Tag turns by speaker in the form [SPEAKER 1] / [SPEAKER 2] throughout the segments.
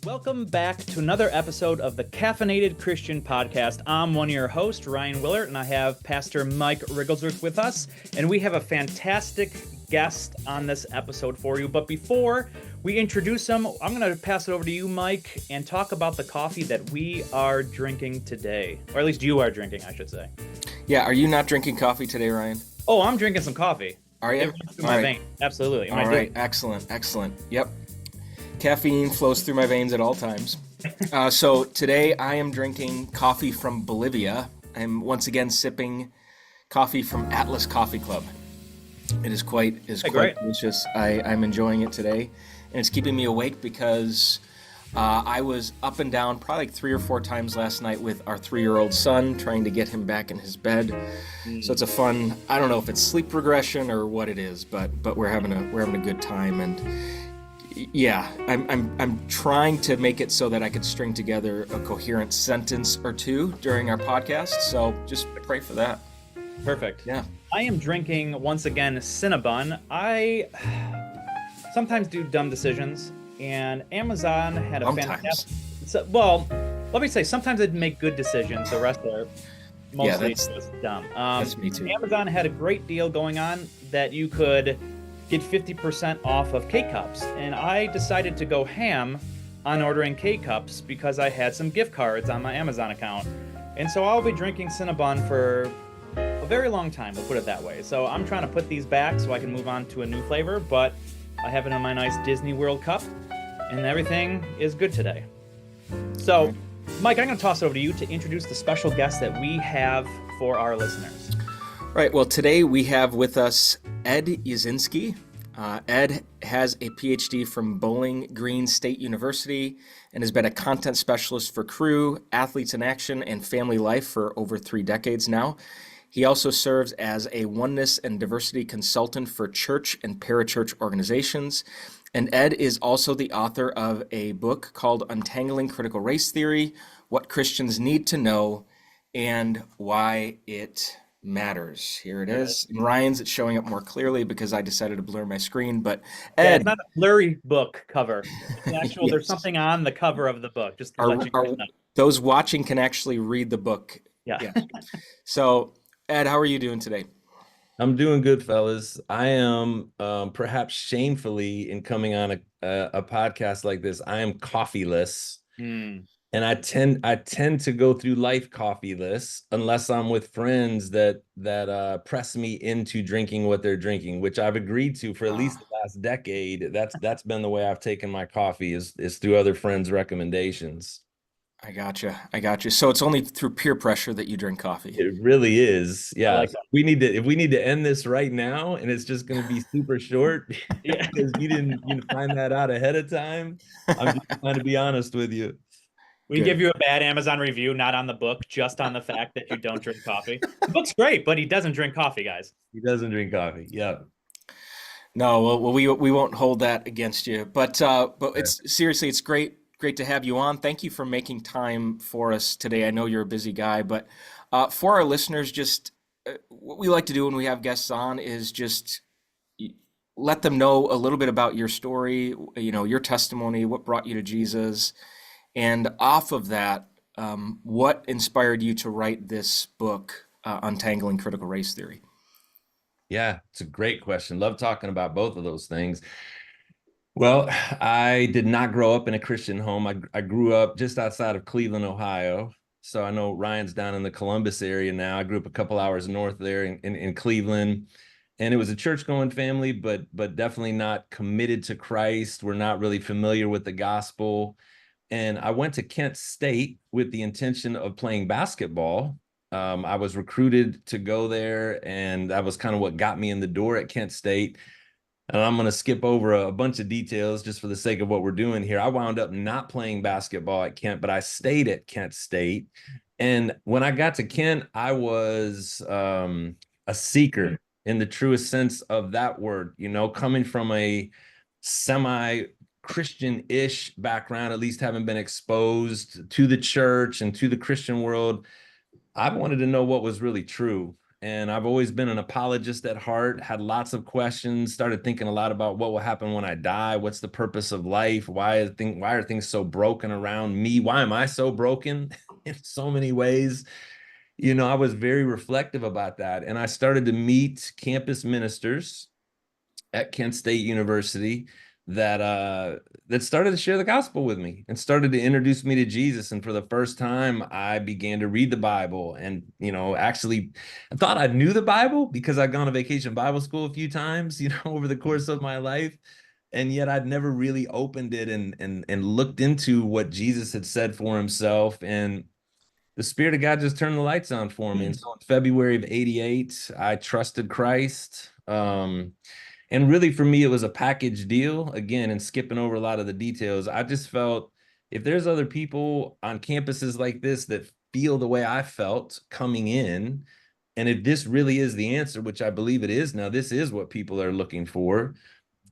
[SPEAKER 1] Welcome back to another episode of the Caffeinated Christian Podcast. I'm one of your hosts, Ryan Willert, and I have Pastor Mike Rigglesworth with us, and we have a fantastic guest on this episode for you. But before we introduce him, I'm going to pass it over to you, Mike, and talk about the coffee that we are drinking today. Or at least you are drinking, I should say.
[SPEAKER 2] Yeah, are you not drinking coffee today, Ryan?
[SPEAKER 1] Oh, I'm drinking some coffee.
[SPEAKER 2] Are you?
[SPEAKER 1] It runs through my vein. Absolutely.
[SPEAKER 2] All right, excellent. Yep. Caffeine flows through my veins at all times. So today I am drinking coffee from Bolivia. I'm once again sipping coffee from Atlas Coffee Club. It is quite delicious. I'm enjoying it today, and it's keeping me awake because I was up and down probably like 3 or 4 times last night with our 3-year-old son, trying to get him back in his bed. So it's a fun, I don't know if it's sleep regression or what it is, but we're having a good time. And yeah, I'm trying to make it so that I could string together a coherent sentence or two during our podcast. So just pray for that.
[SPEAKER 1] Perfect.
[SPEAKER 2] Yeah.
[SPEAKER 1] I am drinking, once again, Cinnabon. I sometimes do dumb decisions, and Amazon had a fantastic... Well, let me say, sometimes I'd make good decisions. The rest are mostly just dumb.
[SPEAKER 2] That's me too.
[SPEAKER 1] Amazon had a great deal going on that you could get 50% off of K-Cups, and I decided to go ham on ordering K-Cups because I had some gift cards on my Amazon account. And so I'll be drinking Cinnabon for a very long time, we'll put it that way. So I'm trying to put these back so I can move on to a new flavor, but I have it in my nice Disney World cup, and everything is good today. So, Mike, I'm going to toss it over to you to introduce the special guest that we have for our listeners.
[SPEAKER 2] Right, well, today we have with us Ed Uszynski. Ed has a PhD from Bowling Green State University and has been a content specialist for Crew, Athletes in Action, and Family Life for over 3 decades now. He also serves as a oneness and diversity consultant for church and parachurch organizations. And Ed is also the author of a book called Untangling Critical Race Theory, What Christians Need to Know and Why It Matters. Here it is. In Ryan's, it's showing up more clearly because I decided to blur my screen. But Ed,
[SPEAKER 1] yeah, it's not a blurry book cover. It's actual. Yes. There's something on the cover of the book. Just to let you know.
[SPEAKER 2] Those watching can actually read the book.
[SPEAKER 1] Yeah.
[SPEAKER 2] So, Ed, how are you doing today?
[SPEAKER 3] I'm doing good, fellas. I am perhaps shamefully in coming on a podcast like this. I am coffeeless. And I tend to go through life coffeeless unless I'm with friends that press me into drinking what they're drinking, which I've agreed to for at least the last decade. That's been the way I've taken my coffee is through other friends' recommendations.
[SPEAKER 2] I gotcha. So it's only through peer pressure that you drink coffee.
[SPEAKER 3] It really is. Yeah. Like if we need to end this right now and it's just going to be super short because you didn't find that out ahead of time. I'm just trying to be honest with you.
[SPEAKER 1] We give you a bad Amazon review, not on the book, just on the fact that you don't drink coffee. The book's great, but he doesn't drink coffee, guys.
[SPEAKER 3] He doesn't drink coffee. Yeah.
[SPEAKER 2] No, well, we won't hold that against you. But it's great to have you on. Thank you for making time for us today. I know you're a busy guy, but for our listeners, just what we like to do when we have guests on is just let them know a little bit about your story, your testimony, what brought you to Jesus. And off of that, what inspired you to write this book, Untangling Critical Race Theory?
[SPEAKER 3] Yeah, it's a great question. Love talking about both of those things. Well, I did not grow up in a Christian home. I grew up just outside of Cleveland, Ohio. So I know Ryan's down in the Columbus area now. I grew up a couple hours north there in Cleveland. And it was a church-going family, but definitely not committed to Christ. We're not really familiar with the gospel. And I went to Kent State with the intention of playing basketball. I was recruited to go there, and that was kind of what got me in the door at Kent State. And I'm going to skip over a bunch of details just for the sake of what we're doing here. I wound up not playing basketball at Kent, but I stayed at Kent State. And when I got to Kent, I was a seeker in the truest sense of that word, coming from a semi-Christian-ish background, at least having been exposed to the church and to the Christian world. I wanted to know what was really true. And I've always been an apologist at heart, had lots of questions, started thinking a lot about what will happen when I die. What's the purpose of life? Why are things so broken around me? Why am I so broken in so many ways? I was very reflective about that. And I started to meet campus ministers at Kent State University that started to share the gospel with me and started to introduce me to Jesus. And for the first time, I began to read the Bible. And actually, I thought I knew the Bible because I'd gone to vacation Bible school a few times, over the course of my life. And yet I'd never really opened it and looked into what Jesus had said for himself. And the Spirit of God just turned the lights on for me. And so in February of 88, I trusted Christ. And really, for me, it was a package deal. Again, and skipping over a lot of the details, I just felt if there's other people on campuses like this that feel the way I felt coming in, and if this really is the answer, which I believe it is now, this is what people are looking for.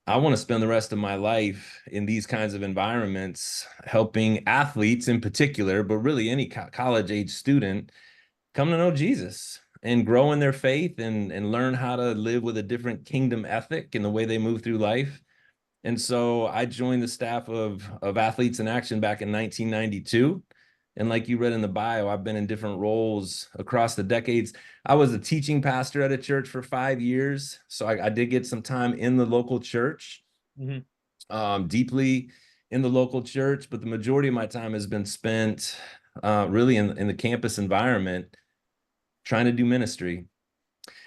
[SPEAKER 3] I want to spend the rest of my life in these kinds of environments, helping athletes in particular, but really any college age student come to know Jesus and grow in their faith and learn how to live with a different kingdom ethic in the way they move through life. And so I joined the staff of Athletes in Action back in 1992. And like you read in the bio, I've been in different roles across the decades. I was a teaching pastor at a church for 5 years. So I did get some time in the local church, deeply in the local church, but the majority of my time has been spent really in the campus environment trying to do ministry.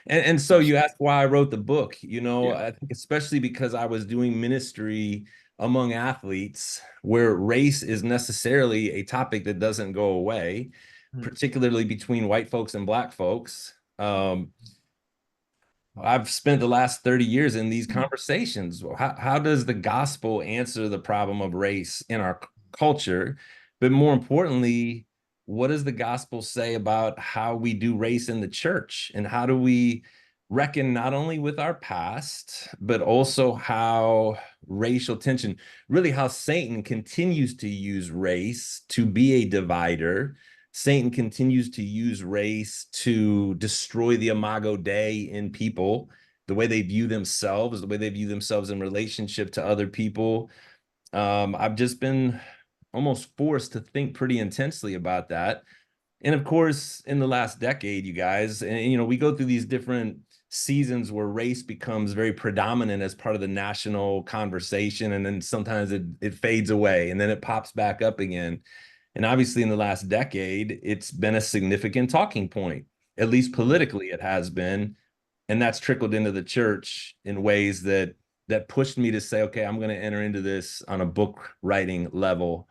[SPEAKER 3] And so you asked why I wrote the book. I think especially because I was doing ministry among athletes where race is necessarily a topic that doesn't go away, particularly between white folks and black folks. I've spent the last 30 years in these conversations. How does the gospel answer the problem of race in our culture? But more importantly, what does the gospel say about how we do race in the church? And how do we reckon not only with our past, but also how racial tension, really how Satan continues to use race to be a divider. Satan continues to use race to destroy the imago Dei in people, the way they view themselves, the way they view themselves in relationship to other people. I've just been almost forced to think pretty intensely about that. And of course, in the last decade, you guys, and we go through these different seasons where race becomes very predominant as part of the national conversation. And then sometimes it fades away and then it pops back up again. And obviously, in the last decade, it's been a significant talking point, at least politically, it has been. And that's trickled into the church in ways that pushed me to say, okay, I'm going to enter into this on a book writing level.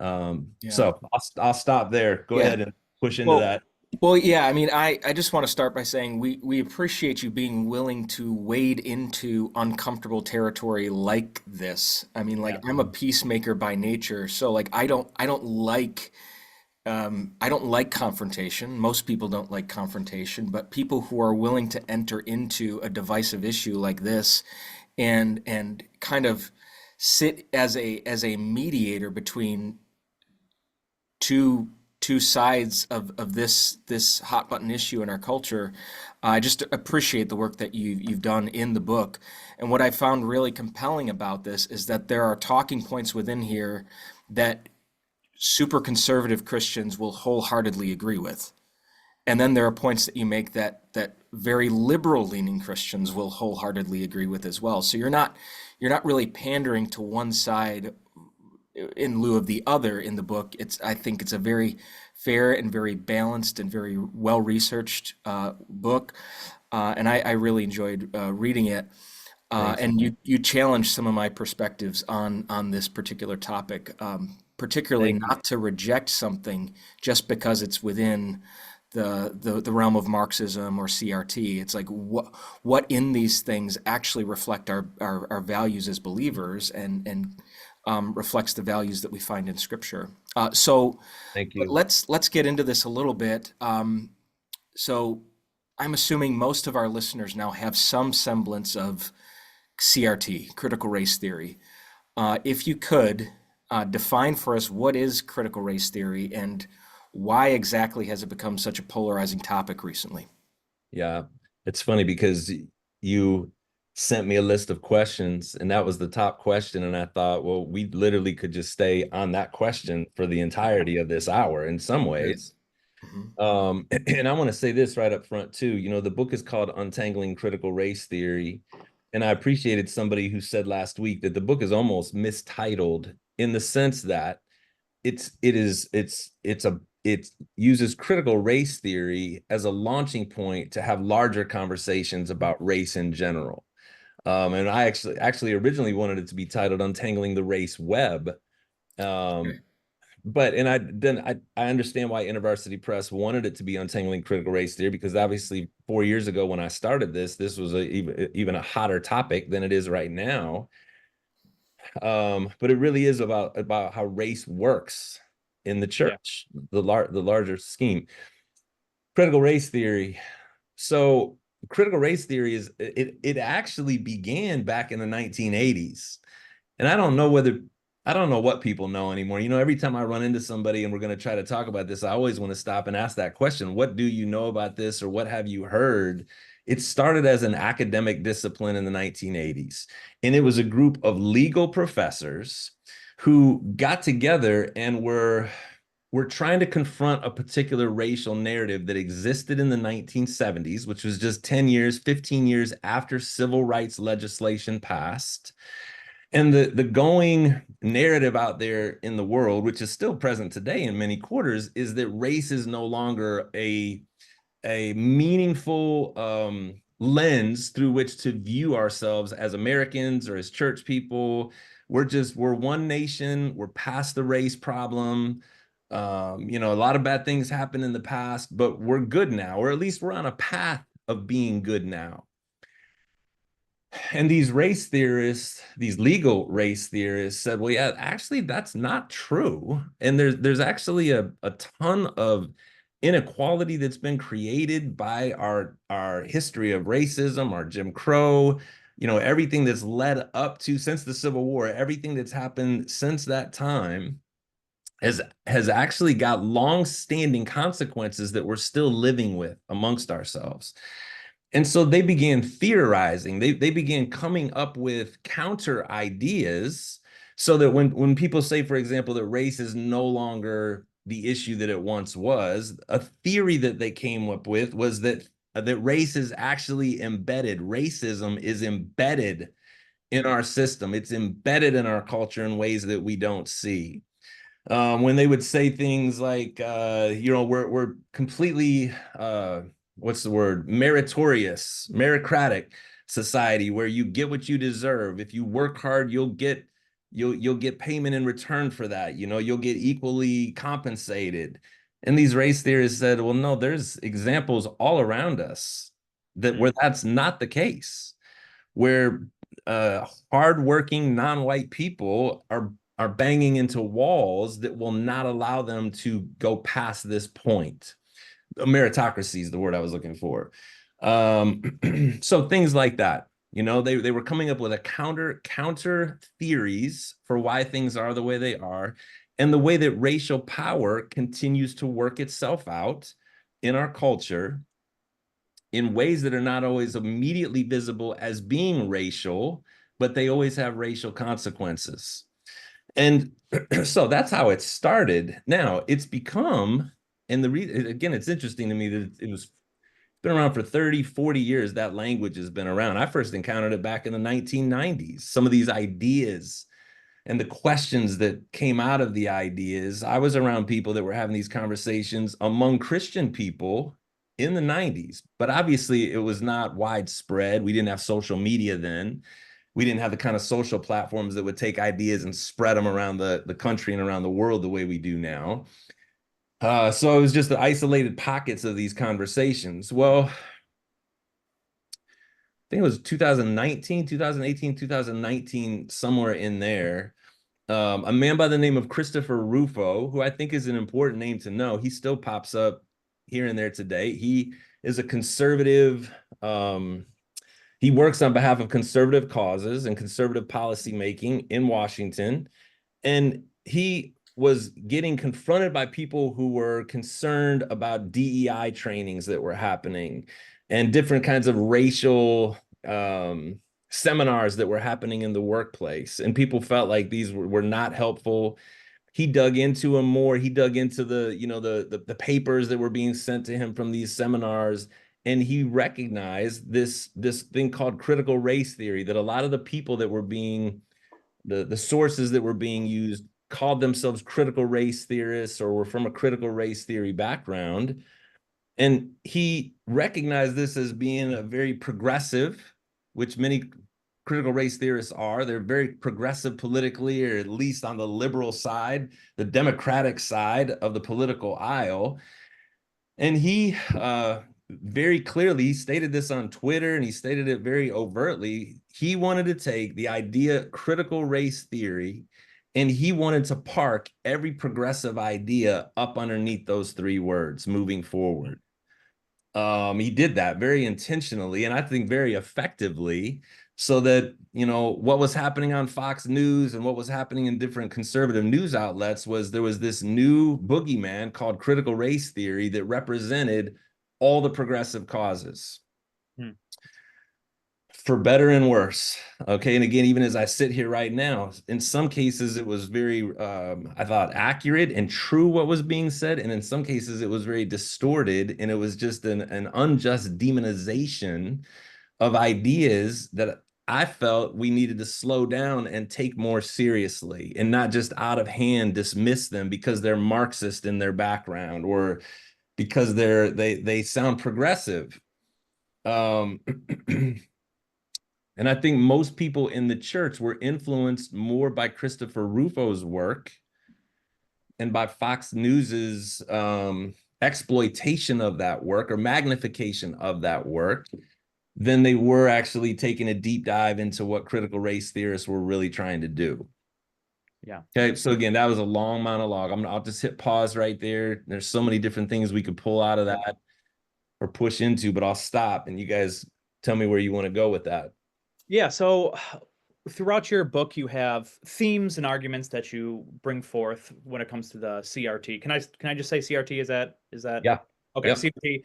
[SPEAKER 3] So I'll stop there. Go ahead and push into that.
[SPEAKER 2] Well, yeah, I mean, I just want to start by saying we appreciate you being willing to wade into uncomfortable territory like this. I mean, like I'm a peacemaker by nature, so like I don't like confrontation. Most people don't like confrontation, but people who are willing to enter into a divisive issue like this and kind of sit as a mediator between two sides of this hot button issue in our culture. I just appreciate the work that you've done in the book. And what I found really compelling about this is that there are talking points within here that super conservative Christians will wholeheartedly agree with. And then there are points that you make that very liberal leaning Christians will wholeheartedly agree with as well. So you're not really pandering to one side in lieu of the other in the book. I think it's a very fair and very balanced and very well researched book, and I really enjoyed reading it. And you challenged some of my perspectives on this particular topic, particularly not to reject something just because it's within the realm of Marxism or CRT. It's like what in these things actually reflect our values as believers and reflects the values that we find in Scripture. So
[SPEAKER 3] Thank you.
[SPEAKER 2] let's get into this a little bit. So I'm assuming most of our listeners now have some semblance of CRT, critical race theory. If you could define for us what is critical race theory and why exactly has it become such a polarizing topic recently?
[SPEAKER 3] Yeah. It's funny because you sent me a list of questions and that was the top question. And I thought, well, we literally could just stay on that question for the entirety of this hour in some
[SPEAKER 2] Yeah.
[SPEAKER 3] ways.
[SPEAKER 2] Mhm.
[SPEAKER 3] And I want to say this right up front too. You know, the book is called Untangling Critical Race Theory. And I appreciated somebody who said last week that the book is almost mistitled in the sense that it uses critical race theory as a launching point to have larger conversations about race in general. And I actually originally wanted it to be titled Untangling the Race Web. Um,
[SPEAKER 2] Okay.
[SPEAKER 3] but and I then I understand why InterVarsity Press wanted it to be Untangling Critical Race Theory, because obviously 4 years ago when I started this was even a hotter topic than it is right now. But it really is about how race works in the
[SPEAKER 1] Yeah.
[SPEAKER 3] church, the larger scheme. Critical race theory. So critical race theory it actually began back in the 1980s. And I don't know what people know anymore. You know, every time I run into somebody and we're going to try to talk about this, I always want to stop and ask that question. What do you know about this, or what have you heard? It started as an academic discipline in the 1980s, and it was a group of legal professors who got together and were trying to confront a particular racial narrative that existed in the 1970s, which was just 10 years, 15 years after civil rights legislation passed. And the going narrative out there in the world, which is still present today in many quarters, is that race is no longer a meaningful lens through which to view ourselves as Americans or as church people. We're one nation. We're past the race problem. You know, a lot of bad things happened in the past, but we're good now, or at least we're on a path of being good now. And these race theorists, these legal race theorists said, well, yeah, actually, that's not true. And there's actually a ton of inequality that's been created by our history of racism, our Jim Crow, you know, everything that's led up to since the Civil War, everything that's happened since that time has actually got long-standing consequences that we're still living with amongst ourselves. And so they began theorizing. They began coming up with counter ideas so that when people say, for example, that race is no longer the issue that it once was, a theory that they came up with was that race is actually embedded. Racism is embedded in our system. It's embedded in our culture in ways that we don't see. When they would say things like, you know, we're completely, what's the word, meritorious, meritocratic society where you get what you deserve. If you work hard, you'll get payment in return for that. You know, you'll get equally compensated. And these race theorists said, well, no, there's examples all around us that where that's not the case, where hardworking non-white people are banging into walls that will not allow them to go past this point. Meritocracy is the word I was looking for. So things like that. You know, they were coming up with a counter theories for why things are the way they are, and the way that racial power continues to work itself out in our culture in ways that are not always immediately visible as being racial, but they always have racial consequences. And so that's how it started. Now it's become, and again, it's interesting to me that it was been around for 30, 40 years. That language has been around. I first encountered it back in the 1990s. Some of these ideas and the questions that came out of the ideas. I was around people that were having these conversations among Christian people in the 90s, but obviously it was not widespread. We didn't have social media then. We didn't have the kind of social platforms that would take ideas and spread them around the country and around the world the way we do now. So it was just the isolated pockets of these conversations. Well, I think it was 2019, 2018, 2019, somewhere in there. A man by the name of Christopher Rufo, who I think is an important name to know. He still pops up here and there today. He is a conservative. He works on behalf of conservative causes and conservative policy making in Washington. And he was getting confronted by people who were concerned about DEI trainings that were happening and different kinds of racial seminars that were happening in the workplace. And people felt like these were not helpful. He dug into them more. He dug into the, you know, the papers that were being sent to him from these seminars. And he recognized this thing called critical race theory, that a lot of the people that were being, the sources that were being used called themselves critical race theorists or were from a critical race theory background. And he recognized this as being a very progressive, which many critical race theorists are. They're very progressive politically, or at least on the liberal side, the democratic side of the political aisle. And he very clearly, he stated this on Twitter, and he stated it very overtly. He wanted to take the idea critical race theory, and he wanted to park every progressive idea up underneath those three words moving forward. He did that very intentionally, and I think very effectively, so that, you know, what was happening on Fox News and what was happening in different conservative news outlets was there was this new boogeyman called critical race theory that represented all the progressive causes.
[SPEAKER 1] Hmm.
[SPEAKER 3] For better and worse. Okay. And again, even as I sit here right now, in some cases it was very, I thought, accurate and true what was being said. And in some cases it was very distorted, and it was just an unjust demonization of ideas that I felt we needed to slow down and take more seriously, and not just out of hand dismiss them because they're Marxist in their background or because they sound progressive. And I think most people in the church were influenced more by Christopher Rufo's work and by Fox News's exploitation of that work or magnification of that work than they were actually taking a deep dive into what critical race theorists were really trying to do.
[SPEAKER 1] Yeah.
[SPEAKER 3] Okay, so again, that was a long monologue. I'll just hit pause right there. There's so many different things we could pull out of that or push into, but I'll stop and you guys tell me where you want to go with that.
[SPEAKER 1] Yeah. So throughout your book, you have themes and arguments that you bring forth when it comes to the CRT. Can I just say CRT? Is that
[SPEAKER 3] Yeah.
[SPEAKER 1] okay?
[SPEAKER 3] Yep.
[SPEAKER 1] CRT.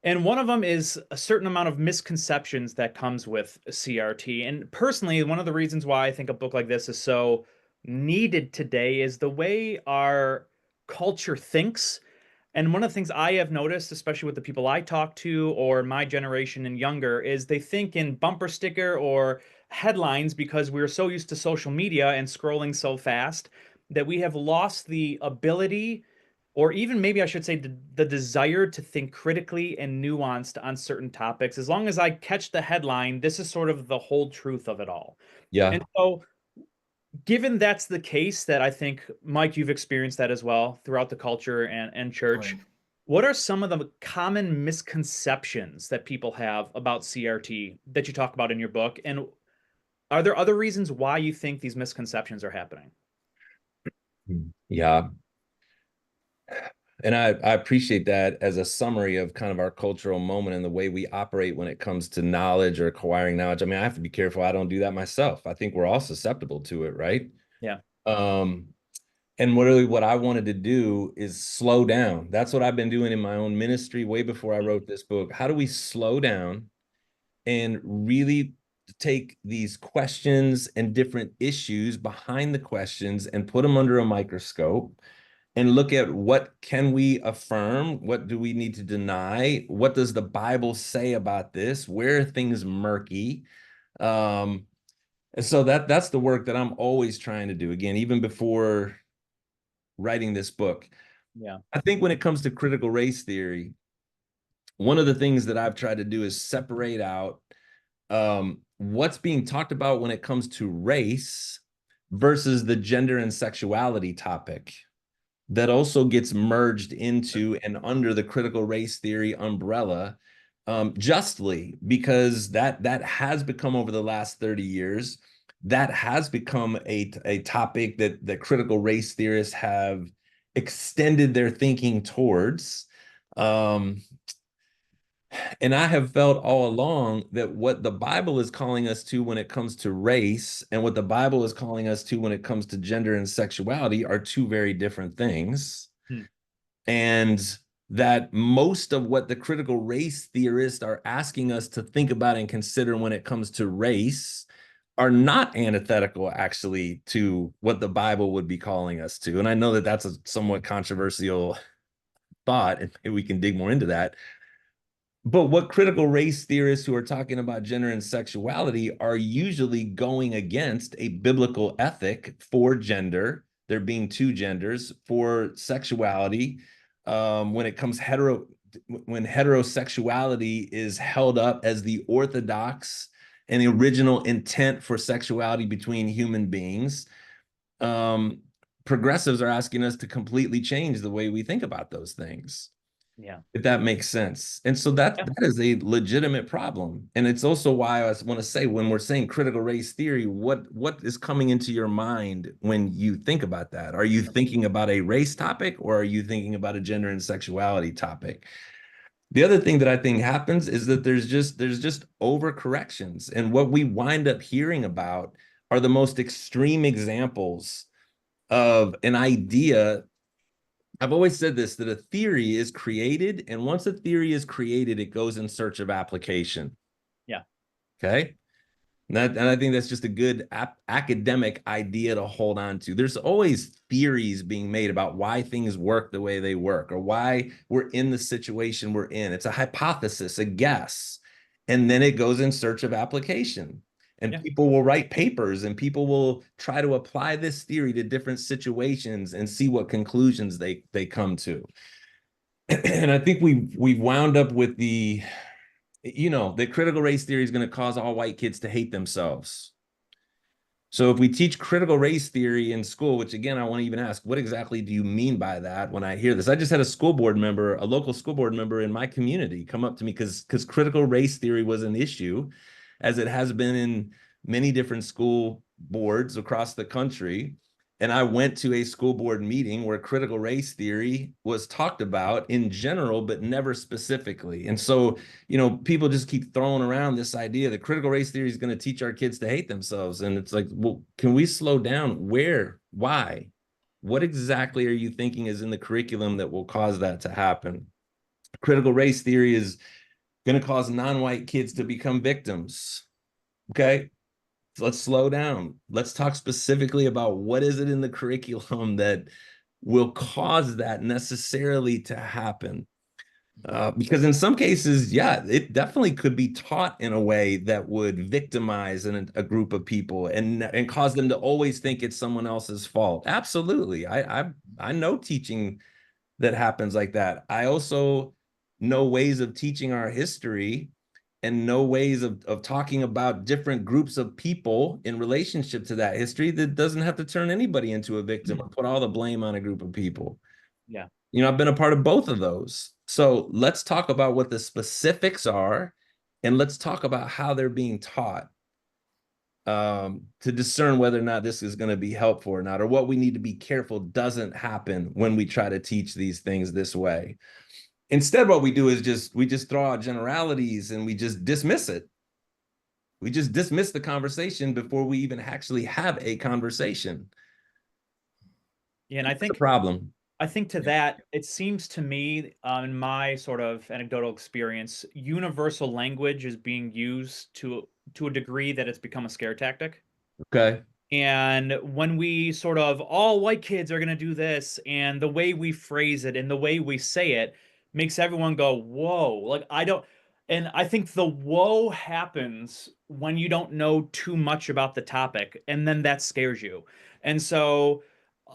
[SPEAKER 1] And one of them is a certain amount of misconceptions that comes with CRT. And personally, one of the reasons why I think a book like this is so needed today is the way our culture thinks. And one of the things I have noticed, especially with the people I talk to or my generation and younger, is they think in bumper sticker or headlines because we're so used to social media and scrolling so fast that we have lost the ability, or even maybe I should say the desire to think critically and nuanced on certain topics. As long as I catch the headline, this is sort of the whole truth of it all.
[SPEAKER 3] Yeah.
[SPEAKER 1] And so given that's the case, that I think, Mike, you've experienced that as well throughout the culture and church.
[SPEAKER 2] Right.
[SPEAKER 1] What are some of the common misconceptions that people have about CRT that you talk about in your book? And are there other reasons why you think these misconceptions are happening?
[SPEAKER 3] Yeah. And I appreciate that as a summary of kind of our cultural moment and the way we operate when it comes to knowledge or acquiring knowledge. I mean, I have to be careful I don't do that myself. I think we're all susceptible to it, right?
[SPEAKER 1] Yeah.
[SPEAKER 3] And really what I wanted to do is slow down. That's what I've been doing in my own ministry way before I wrote this book. How do we slow down and really take these questions and different issues behind the questions and put them under a microscope and look at what can we affirm? What do we need to deny? What does the Bible say about this? Where are things murky? And so that's the work that I'm always trying to do. Again, even before writing this book.
[SPEAKER 1] Yeah.
[SPEAKER 3] I think when it comes to critical race theory, one of the things that I've tried to do is separate out what's being talked about when it comes to race versus the gender and sexuality topic that also gets merged into and under the critical race theory umbrella, justly, because that has become, over the last 30 years, that has become a topic that critical race theorists have extended their thinking towards. And I have felt all along that what the Bible is calling us to when it comes to race and what the Bible is calling us to when it comes to gender and sexuality are two very different things.
[SPEAKER 1] Hmm.
[SPEAKER 3] And that most of what the critical race theorists are asking us to think about and consider when it comes to race are not antithetical actually to what the Bible would be calling us to. And I know that that's a somewhat controversial thought, and maybe we can dig more into that. But what critical race theorists who are talking about gender and sexuality are usually going against a biblical ethic for gender, there being two genders, for sexuality, when it comes when heterosexuality is held up as the orthodox and the original intent for sexuality between human beings. Progressives are asking us to completely change the way we think about those things,
[SPEAKER 1] Yeah.
[SPEAKER 3] if that makes sense. And so that is a legitimate problem. And it's also why I want to say, when we're saying critical race theory, what is coming into your mind when you think about that? Are you thinking about a race topic, or are you thinking about a gender and sexuality topic? The other thing that I think happens is that there's just overcorrections. And what we wind up hearing about are the most extreme examples of an idea. I've always said this, that a theory is created, and once a theory is created, it goes in search of application.
[SPEAKER 1] Yeah.
[SPEAKER 3] Okay. And I think that's just a good academic idea to hold on to. There's always theories being made about why things work the way they work, or why we're in the situation we're in. It's a hypothesis, a guess, and then it goes in search of application. And
[SPEAKER 1] Yeah.
[SPEAKER 3] people will write papers, and people will try to apply this theory to different situations and see what conclusions they come to. And I think we've wound up with the critical race theory is going to cause all white kids to hate themselves. So if we teach critical race theory in school, which again, I want to even ask, what exactly do you mean by that when I hear this? I just had a local school board member in my community come up to me because critical race theory was an issue, as it has been in many different school boards across the country. And I went to a school board meeting where critical race theory was talked about in general, but never specifically. And so, people just keep throwing around this idea that critical race theory is going to teach our kids to hate themselves. And it's like, well, can we slow down? Where? Why? What exactly are you thinking is in the curriculum that will cause that to happen? Critical race theory is going to cause non-white kids to become victims. Okay. Let's slow down. Let's talk specifically about what is it in the curriculum that will cause that necessarily to happen. Because in some cases, yeah, it definitely could be taught in a way that would victimize a group of people and cause them to always think it's someone else's fault. Absolutely. I know teaching that happens like that. I also know ways of teaching our history and know ways of talking about different groups of people in relationship to that history that doesn't have to turn anybody into a victim or put all the blame on a group of people.
[SPEAKER 1] Yeah.
[SPEAKER 3] I've been a part of both of those. So let's talk about what the specifics are, and let's talk about how they're being taught, to discern whether or not this is going to be helpful or not, or what we need to be careful doesn't happen when we try to teach these things this way. Instead, what we do is we just throw out generalities and we just dismiss it. We just dismiss the conversation before we even actually have a conversation.
[SPEAKER 1] Yeah, and I
[SPEAKER 3] That's the
[SPEAKER 1] think
[SPEAKER 3] problem.
[SPEAKER 1] to that, it seems to me, in my sort of anecdotal experience, universal language is being used to a degree that it's become a scare tactic.
[SPEAKER 3] Okay.
[SPEAKER 1] And when we sort of, all white kids are going to do this, and the way we phrase it and the way we say it makes everyone go, whoa. Like, I don't, and I think the whoa happens when you don't know too much about the topic, and then that scares you. And so,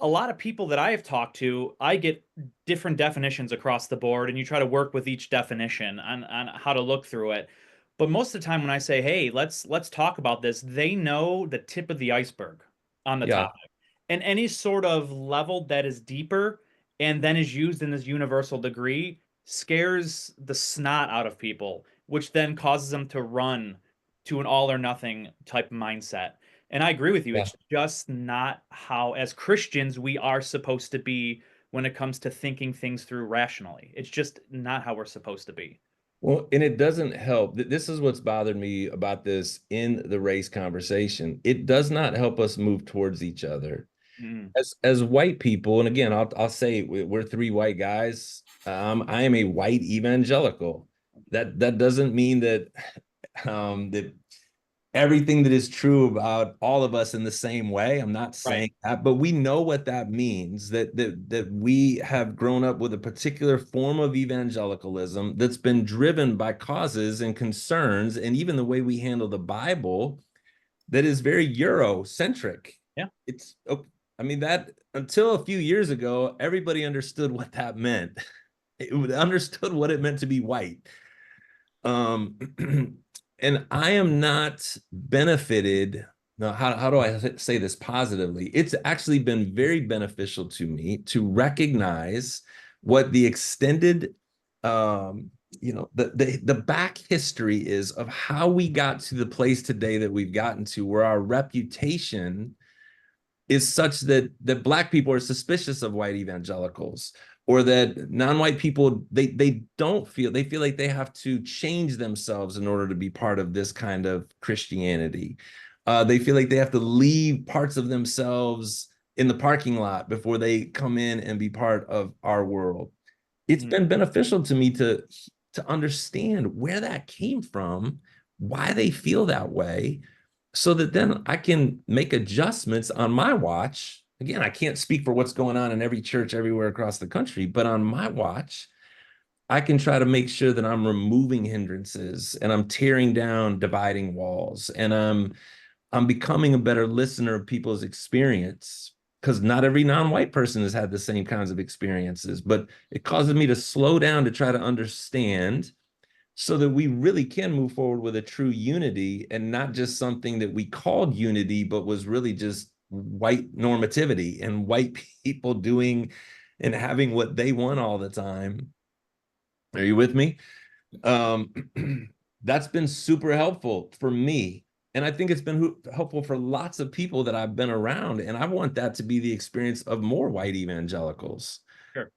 [SPEAKER 1] a lot of people that I have talked to, I get different definitions across the board, and you try to work with each definition on how to look through it. But most of the time when I say, "Hey, let's talk about this," they know the tip of the iceberg on the
[SPEAKER 3] Yeah.
[SPEAKER 1] topic. And any sort of level that is deeper and then is used in this universal degree scares the snot out of people, which then causes them to run to an all or nothing type mindset. And I agree with you.
[SPEAKER 3] Yeah.
[SPEAKER 1] It's just not how, as Christians, we are supposed to be when it comes to thinking things through rationally. It's just not how we're supposed to be.
[SPEAKER 3] Well, and it doesn't help. This is what's bothered me about this in the race conversation. It does not help us move towards each other.
[SPEAKER 1] Mm.
[SPEAKER 3] As white people, and again, I'll say we're three white guys. I am a white evangelical. That doesn't mean that that everything that is true about all of us in the same way. I'm not
[SPEAKER 1] Right.
[SPEAKER 3] saying that, but we know what that means, that we have grown up with a particular form of evangelicalism that's been driven by causes and concerns, and even the way we handle the Bible that is very Eurocentric.
[SPEAKER 1] Yeah.
[SPEAKER 3] It's, I mean, that until a few years ago, everybody understood what that meant. It understood what it meant to be white. Um, and I am not benefited. Now, how do I say this positively? It's actually been very beneficial to me to recognize what the extended, the back history is of how we got to the place today that we've gotten to, where our reputation is such that Black people are suspicious of white evangelicals, or that non-white people, they don't feel, they feel like they have to change themselves in order to be part of this kind of Christianity. They feel like they have to leave parts of themselves in the parking lot before they come in and be part of our world. It's
[SPEAKER 1] Mhm.
[SPEAKER 3] been beneficial to me to understand where that came from, why they feel that way, so that then I can make adjustments on my watch. Again, I can't speak for what's going on in every church everywhere across the country, but on my watch, I can try to make sure that I'm removing hindrances and I'm tearing down dividing walls, and I'm becoming a better listener of people's experience, because not every non-white person has had the same kinds of experiences, but it causes me to slow down to try to understand, so that we really can move forward with a true unity, and not just something that we called unity, but was really just white normativity and white people doing and having what they want all the time. Are you with me? Um, that's been super helpful for me. And I think it's been helpful for lots of people that I've been around. And I want that to be the experience of more white evangelicals.
[SPEAKER 1] Sure.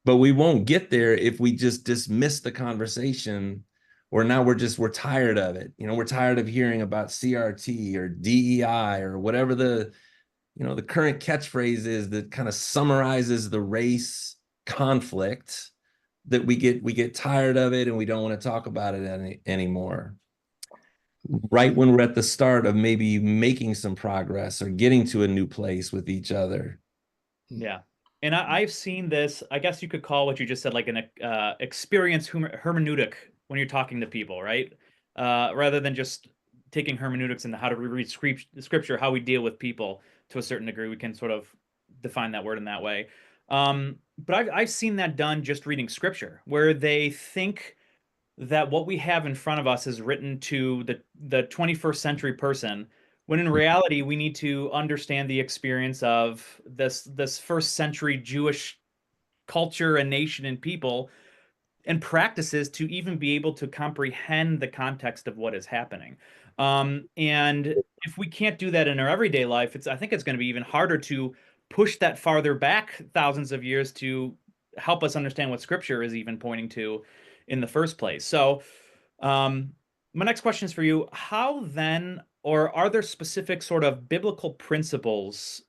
[SPEAKER 3] But we won't get there if we just dismiss the conversation, or now we're tired of it. We're tired of hearing about CRT or DEI or whatever the current catchphrase is that kind of summarizes the race conflict, that we get tired of it and we don't want to talk about it anymore. Right when we're at the start of maybe making some progress or getting to a new place with each other.
[SPEAKER 1] Yeah. And I've seen this, I guess you could call what you just said like an experience hermeneutic when you're talking to people, right? Rather than just taking hermeneutics into how to read scripture, how we deal with people to a certain degree. We can sort of define that word in that way. But I've seen that done just reading scripture, where they think that what we have in front of us is written to the 21st century person, when in reality we need to understand the experience of this first century Jewish culture and nation and people and practices to even be able to comprehend the context of what is happening. And if we can't do that in our everyday life, I think it's going to be even harder to push that farther back thousands of years to help us understand what Scripture is even pointing to in the first place. So, um, my next question is for you. How then, or are there specific sort of biblical principles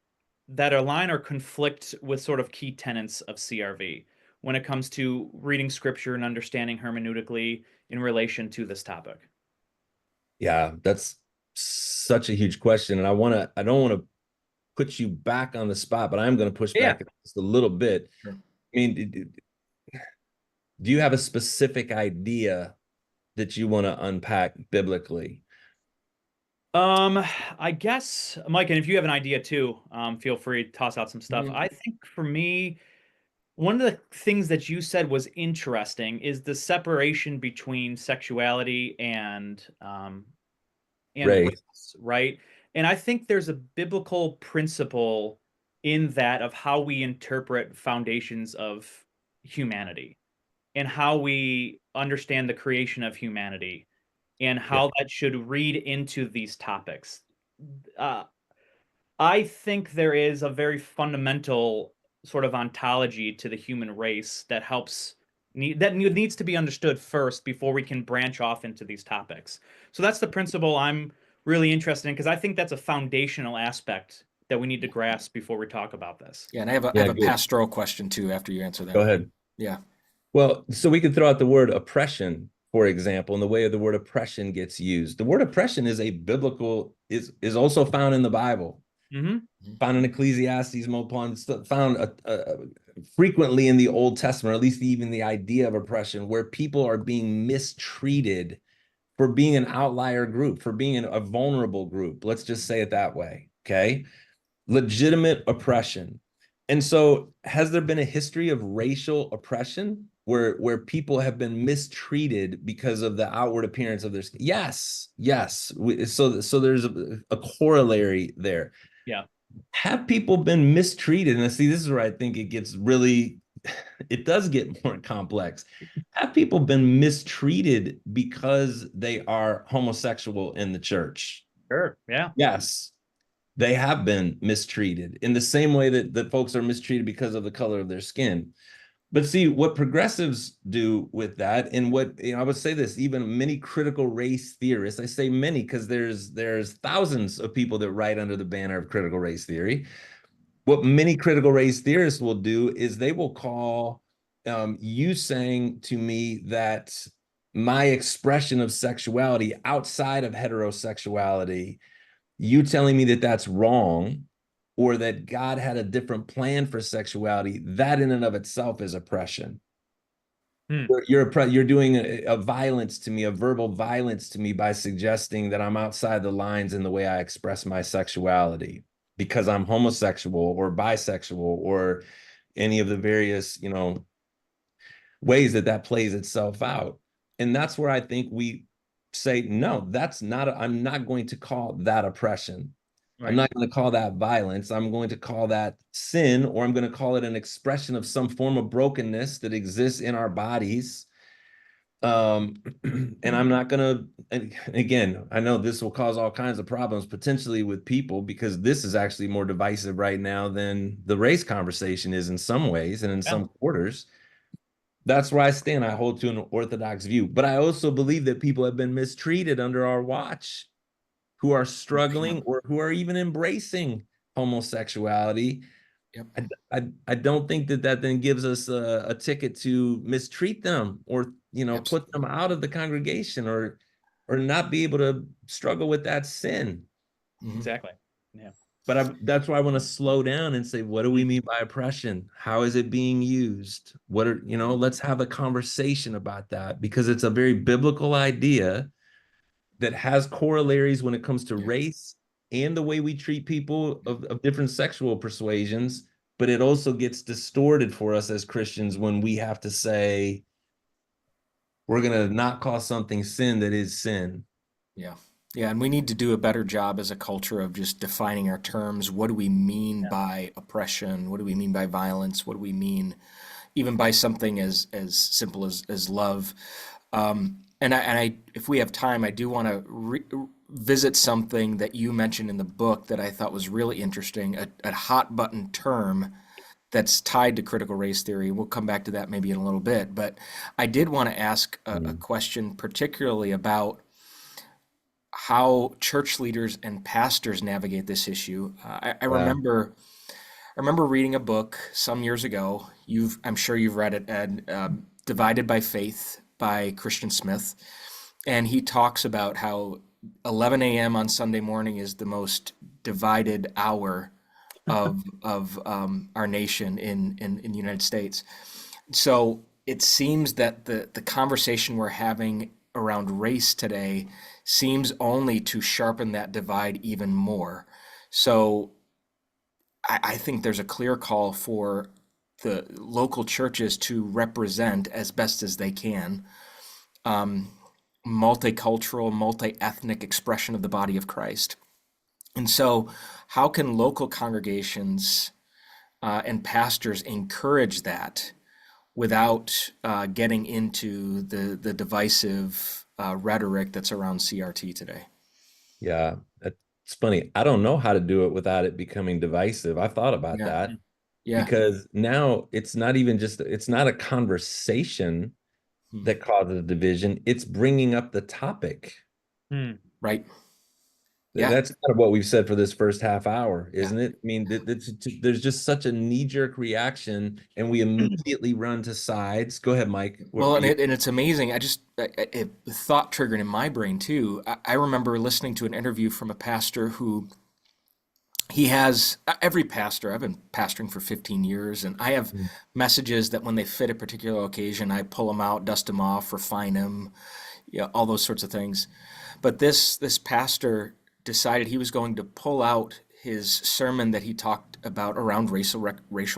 [SPEAKER 1] that align or conflict with sort of key tenets of CRV when it comes to reading scripture and understanding hermeneutically in relation to this topic?
[SPEAKER 3] Yeah, that's such a huge question. And I don't want to put you back on the spot, but I'm going to push
[SPEAKER 1] Yeah.
[SPEAKER 3] back just a little bit.
[SPEAKER 2] Sure.
[SPEAKER 3] I mean, do you have a specific idea that you want to unpack biblically?
[SPEAKER 1] Um, I guess, Mike, and if you have an idea too, feel free to toss out some stuff.
[SPEAKER 2] Mhm.
[SPEAKER 1] I think for me, one of the things that you said was interesting is the separation between sexuality and
[SPEAKER 3] Ray.
[SPEAKER 1] race, right? And I think there's a biblical principle in that of how we interpret foundations of humanity and how we understand the creation of humanity and
[SPEAKER 3] Yeah.
[SPEAKER 1] how that should read into these topics. Uh, I think there is a very fundamental sort of ontology to the human race that needs to be understood first before we can branch off into these topics. So that's the principle I'm really interested in because I think that's a foundational aspect that we need to grasp before we talk about this.
[SPEAKER 2] Yeah, and I have a
[SPEAKER 3] Yeah, good.
[SPEAKER 2] pastoral question too after you answer
[SPEAKER 3] Go
[SPEAKER 2] that.
[SPEAKER 3] ahead.
[SPEAKER 2] Yeah.
[SPEAKER 3] Well, so we could throw out the word oppression, for example, and the way the word oppression gets used. The word oppression is a biblical, is also found in the Bible,
[SPEAKER 1] Mm-hmm.
[SPEAKER 3] found in Ecclesiastes, found frequently in the Old Testament, or at least even the idea of oppression, where people are being mistreated for being an outlier group, for being a vulnerable group. Let's just say it that way. Okay. Legitimate oppression. And so, has there been a history of racial oppression where people have been mistreated because of the outward appearance of their skin? Yes, yes. So there's a corollary there.
[SPEAKER 1] Yeah.
[SPEAKER 3] Have people been mistreated? And see, this is where I think it gets really, it does get more complex. Have people been mistreated because they are homosexual in the church?
[SPEAKER 1] Sure. Yeah.
[SPEAKER 3] Yes, they have been mistreated in the same way that folks are mistreated because of the color of their skin. But see, what progressives do with that, and what, I would say this, even many critical race theorists, I say many because there's thousands of people that write under the banner of critical race theory. What many critical race theorists will do is they will call you saying to me that my expression of sexuality outside of heterosexuality, you telling me that that's wrong, or that God had a different plan for sexuality, that in and of itself is oppression.
[SPEAKER 1] Hmm.
[SPEAKER 3] You're doing a violence to me, a verbal violence to me, by suggesting that I'm outside the lines in the way I express my sexuality because I'm homosexual or bisexual or any of the various, ways that plays itself out. And that's where I think we say, no, I'm not going to call that oppression. I'm
[SPEAKER 1] Right.
[SPEAKER 3] not going to call that violence. I'm going to call that sin, or I'm going to call it an expression of some form of brokenness that exists in our bodies. And I'm not going to, and again, I know this will cause all kinds of problems potentially with people, because this is actually more divisive right now than the race conversation is in some ways and in
[SPEAKER 1] Yeah.
[SPEAKER 3] some quarters. That's where I stand. I hold to an orthodox view, but I also believe that people have been mistreated under our watch, who are struggling
[SPEAKER 2] Yep.
[SPEAKER 3] or who are even embracing homosexuality.
[SPEAKER 2] Yep.
[SPEAKER 3] I don't think that then gives us a ticket to mistreat them, or put them
[SPEAKER 2] Absolutely.
[SPEAKER 3] out of the congregation, or not be able to struggle with that sin.
[SPEAKER 2] Mhm.
[SPEAKER 1] Exactly. Yeah.
[SPEAKER 3] But that's why I want to slow down and say, what do we mean by oppression? How is it being used? Let's have a conversation about that, because it's a very biblical idea that has corollaries when it comes to
[SPEAKER 2] Yeah.
[SPEAKER 3] race and the way we treat people of different sexual persuasions. But it also gets distorted for us as Christians when we have to say, we're going to not call something sin that is sin.
[SPEAKER 2] Yeah. Yeah, and we need to do a better job as a culture of just defining our terms. What do we mean
[SPEAKER 1] Yeah.
[SPEAKER 2] by oppression? What do we mean by violence? What do we mean even by something as simple as love? And if we have time, I do want to visit something that you mentioned in the book that I thought was really interesting, a hot button term that's tied to critical race theory. We'll come back to that maybe in a little bit, but I did want to ask a
[SPEAKER 3] Mm.
[SPEAKER 2] question particularly about how church leaders and pastors navigate this issue. I
[SPEAKER 3] Yeah.
[SPEAKER 2] remember reading a book some years ago. I'm sure you've read it, Ed, "Divided by Faith" by Christian Smith, and he talks about how 11 a.m. on Sunday morning is the most divided hour of our nation in the United States. So it seems that the conversation we're having around race today seems only to sharpen that divide even more. So I think there's a clear call for the local churches to represent as best as they can um, multicultural, multi-ethnic expression of the body of Christ. And so, how can local congregations and pastors encourage that without getting into the divisive rhetoric that's around CRT today?
[SPEAKER 3] Yeah. It's funny. I don't know how to do it without it becoming divisive. I thought about
[SPEAKER 2] Yeah,
[SPEAKER 3] that,
[SPEAKER 2] yeah,
[SPEAKER 3] because now it's not a conversation
[SPEAKER 2] hmm,
[SPEAKER 3] that causes division. It's bringing up the topic.
[SPEAKER 1] Hmm.
[SPEAKER 2] right. Yeah.
[SPEAKER 3] That's kind of what we've said for this first half hour,
[SPEAKER 2] Yeah.
[SPEAKER 3] isn't it? I mean, there's just such a knee-jerk reaction, and we immediately run to sides. Go ahead, Mike.
[SPEAKER 2] Well, and it's amazing. It thought triggered in my brain too. I remember listening to an interview from a pastor who he has every pastor. I've been pastoring for 15 years, and I have
[SPEAKER 3] Mm.
[SPEAKER 2] messages that when they fit a particular occasion, I pull them out, dust them off, refine them, all those sorts of things. But this pastor decided he was going to pull out his sermon that he talked about around racial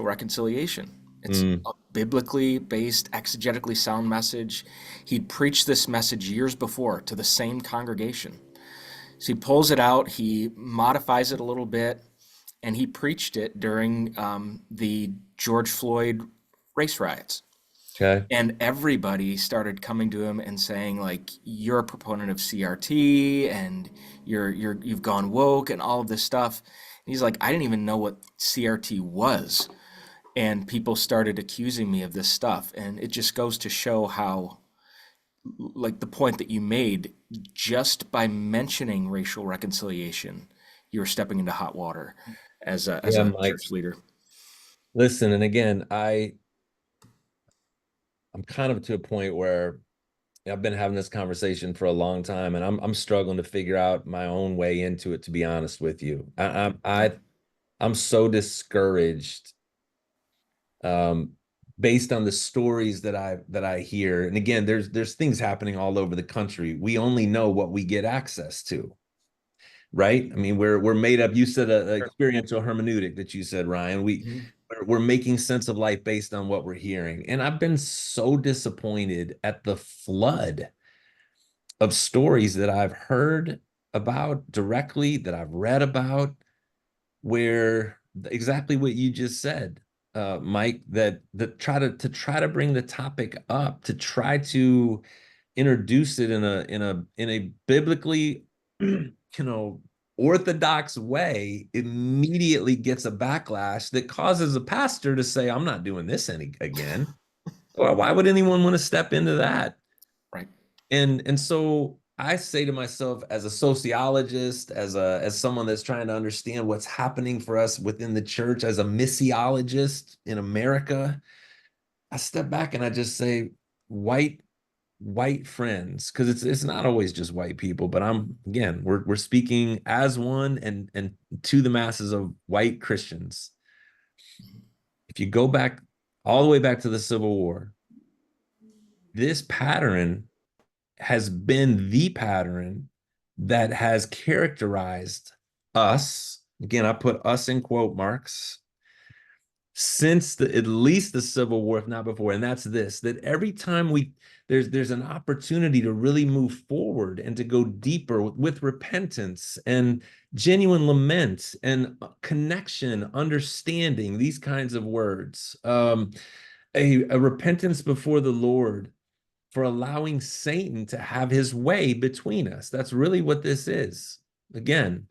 [SPEAKER 2] reconciliation. It's
[SPEAKER 3] Mm.
[SPEAKER 2] a biblically based, exegetically sound message. He'd preached this message years before to the same congregation. So he pulls it out, he modifies it a little bit, and he preached it during the George Floyd race riots.
[SPEAKER 3] Okay.
[SPEAKER 2] And everybody started coming to him and saying, like, you're a proponent of CRT and you've gone woke and all of this stuff. And he's like, I didn't even know what CRT was. And people started accusing me of this stuff. And it just goes to show how, like the point that you made, just by mentioning racial reconciliation, you're stepping into hot water as
[SPEAKER 3] Yeah,
[SPEAKER 2] a
[SPEAKER 3] Mike.
[SPEAKER 2] church leader.
[SPEAKER 3] Listen, and again, I'm kind of to a point where I've been having this conversation for a long time, and I'm struggling to figure out my own way into it, to be honest with you. I'm so discouraged, um, based on the stories that I hear. And again, there's things happening all over the country. We only know what we get access to, right? I mean, we're made up. You said a experiential hermeneutic that you said, Ryan.
[SPEAKER 2] Mhm.
[SPEAKER 3] We're making sense of life based on what we're hearing. And I've been so disappointed at the flood of stories that I've heard about directly, that I've read about, where exactly what you just said, Mike, that try to bring the topic up, to try to introduce it in a biblically, orthodox way, immediately gets a backlash that causes a pastor to say, I'm not doing this any again. Well, why would anyone want to step into that?
[SPEAKER 2] Right.
[SPEAKER 3] And so I say to myself, as a sociologist, as someone that's trying to understand what's happening for us within the church, as a missiologist in America, I step back and I just say, white white friends, because it's not always just white people, but we're speaking as one, and to the masses of white Christians. If you go back all the way back to the Civil War, this pattern has been the pattern that has characterized us. Again, I put us in quote marks, since at least the Civil War, if not before. And that's this: that every time there's an opportunity to really move forward and to go deeper with repentance and genuine lament and connection, understanding, these kinds of words, a repentance before the Lord for allowing Satan to have his way between us. That's really what this is. Again,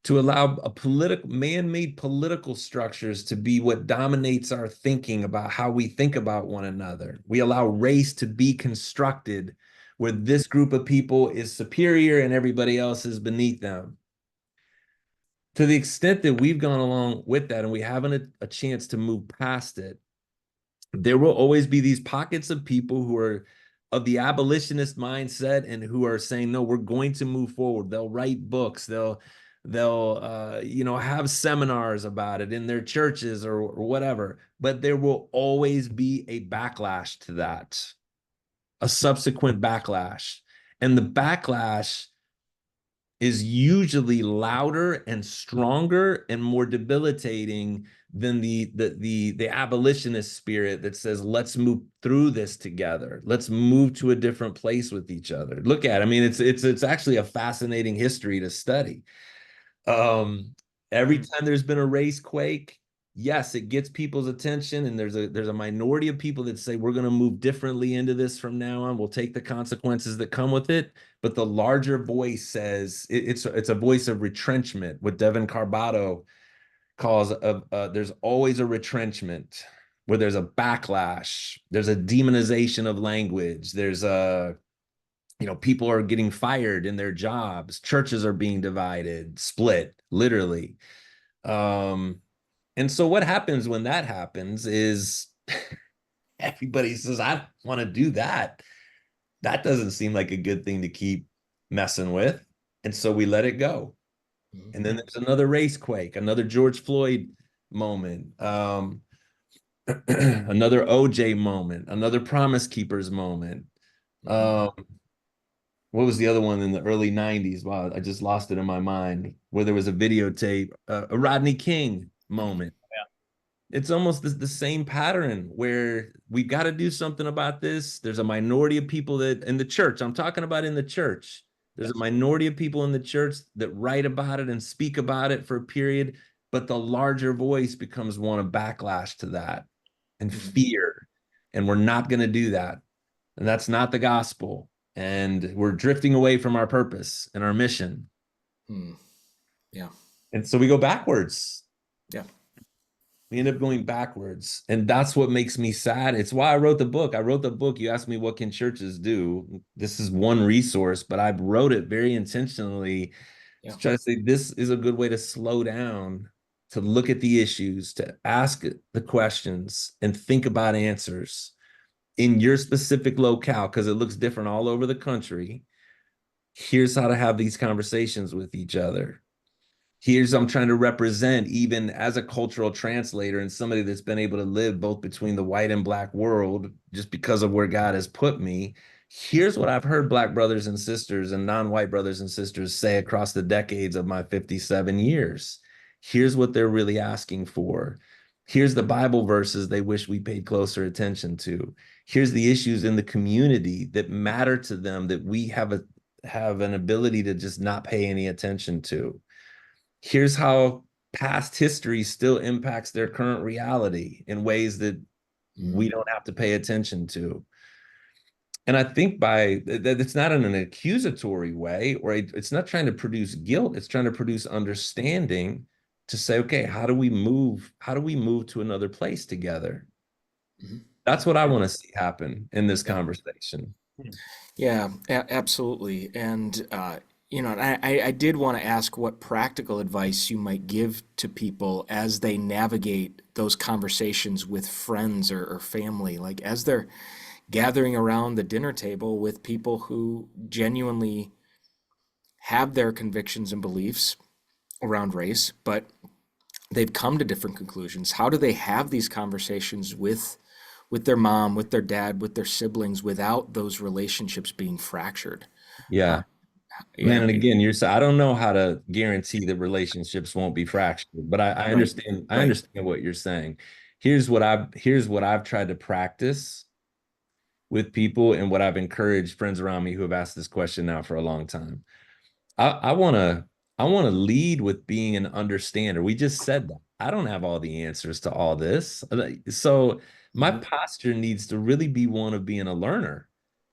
[SPEAKER 3] to allow a man-made political structures to be what dominates our thinking about how we think about one another. We allow race to be constructed where this group of people is superior and everybody else is beneath them. To the extent that we've gone along with that and we haven't a chance to move past it, there will always be these pockets of people who are of the abolitionist mindset and who are saying, no, we're going to move forward. They'll write books. They'll have seminars about it in their churches or whatever. But there will always be a backlash to that, a subsequent backlash. And the backlash is usually louder and stronger and more debilitating than the abolitionist spirit that says, let's move through this together, let's move to a different place with each other. Look at, I mean, it's actually a fascinating history to study. Every time there's been a race quake, yes, it gets people's attention, and there's a minority of people that say we're going to move differently into this from now on. We'll take the consequences that come with it. But the larger voice says it's a voice of retrenchment. What Devin Carbato calls there's always a retrenchment where there's a backlash, there's a demonization of language, there's a People are getting fired in their jobs, churches are being divided, split, literally. And so what happens when that happens is everybody says, I don't want to do that. That doesn't seem like a good thing to keep messing with. And so we let it go. And then there's another race quake, another George Floyd moment, another OJ moment, another Promise Keepers moment. Um, what was the other one in the early 90s? Wow, I just lost it in my mind, where there was a videotape, a Rodney King moment. It's almost the same pattern where we've got to do something about this. There's a minority of people that in the church, I'm talking about in the church, there's a minority of people in the church that write about it and speak about it for a period, but the larger voice becomes one of backlash to that and fear. And we're not going to do that. And that's not the gospel. And we're drifting away from our purpose and our mission.
[SPEAKER 2] Yeah.
[SPEAKER 3] And so we go backwards.
[SPEAKER 2] Yeah.
[SPEAKER 3] We end up going backwards. And that's what makes me sad. It's why I wrote the book. I wrote the book. You asked me, what can churches do? This is one resource, but I wrote it very intentionally to try to say this is a good way to slow down, to look at the issues, to ask the questions and think about answers in your specific locale, because it looks different all over the country. Here's how to have these conversations with each other. I'm trying to represent, even as a cultural translator and somebody that's been able to live both between the white and black world just because of where God has put me. Here's what I've heard black brothers and sisters and non-white brothers and sisters say across the decades of my 57 years. Here's what they're really asking for. Here's the Bible verses they wish we paid closer attention to. Here's the issues in the community that matter to them that we have an ability to just not pay any attention to. Here's how past history still impacts their current reality in ways that we don't have to pay attention to. And I think by that, it's not in an accusatory way, or it's not trying to produce guilt. It's trying to produce understanding to say, okay, how do we move to another place together? That's what I want to see happen in this conversation.
[SPEAKER 2] Yeah, absolutely. And I did want to ask what practical advice you might give to people as they navigate those conversations with friends or family, like as they're gathering around the dinner table with people who genuinely have their convictions and beliefs around race, but they've come to different conclusions. How do they have these conversations with their mom, with their dad, with their siblings without those relationships being fractured?
[SPEAKER 3] Yeah. Man,
[SPEAKER 2] Yeah,
[SPEAKER 3] and again, I don't know how to guarantee that relationships won't be fractured, but I understand. I
[SPEAKER 2] right.
[SPEAKER 3] understand what you're saying. Here's what I've tried to practice with people, and what I've encouraged friends around me who have asked this question now for a long time. I want to lead with being an understander. We just said that. I don't have all the answers to all this. So my posture needs to really be one of being a learner,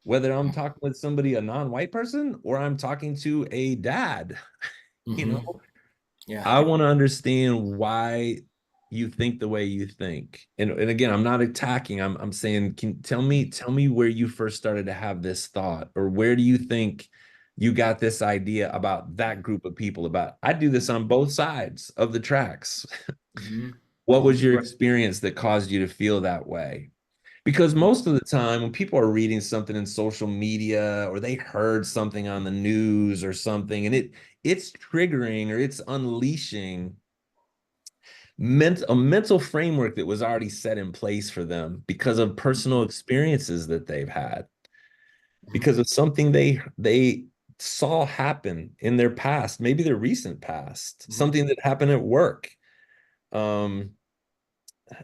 [SPEAKER 3] whether I'm talking with somebody, a non-white person, or I'm talking to a dad. You know,
[SPEAKER 2] Yeah.
[SPEAKER 3] I want to understand why you think the way you think. And again, I'm not attacking. I'm saying, tell me where you first started to have this thought, or where do you think you got this idea about that group of people? About, I do this on both sides of the tracks. What was your experience that caused you to feel that way? Because most of the time when people are reading something in social media, or they heard something on the news or something, and it's triggering, or it's unleashing a mental framework that was already set in place for them because of personal experiences that they've had, because of something they saw happen in their past, maybe their recent past, something that happened at work.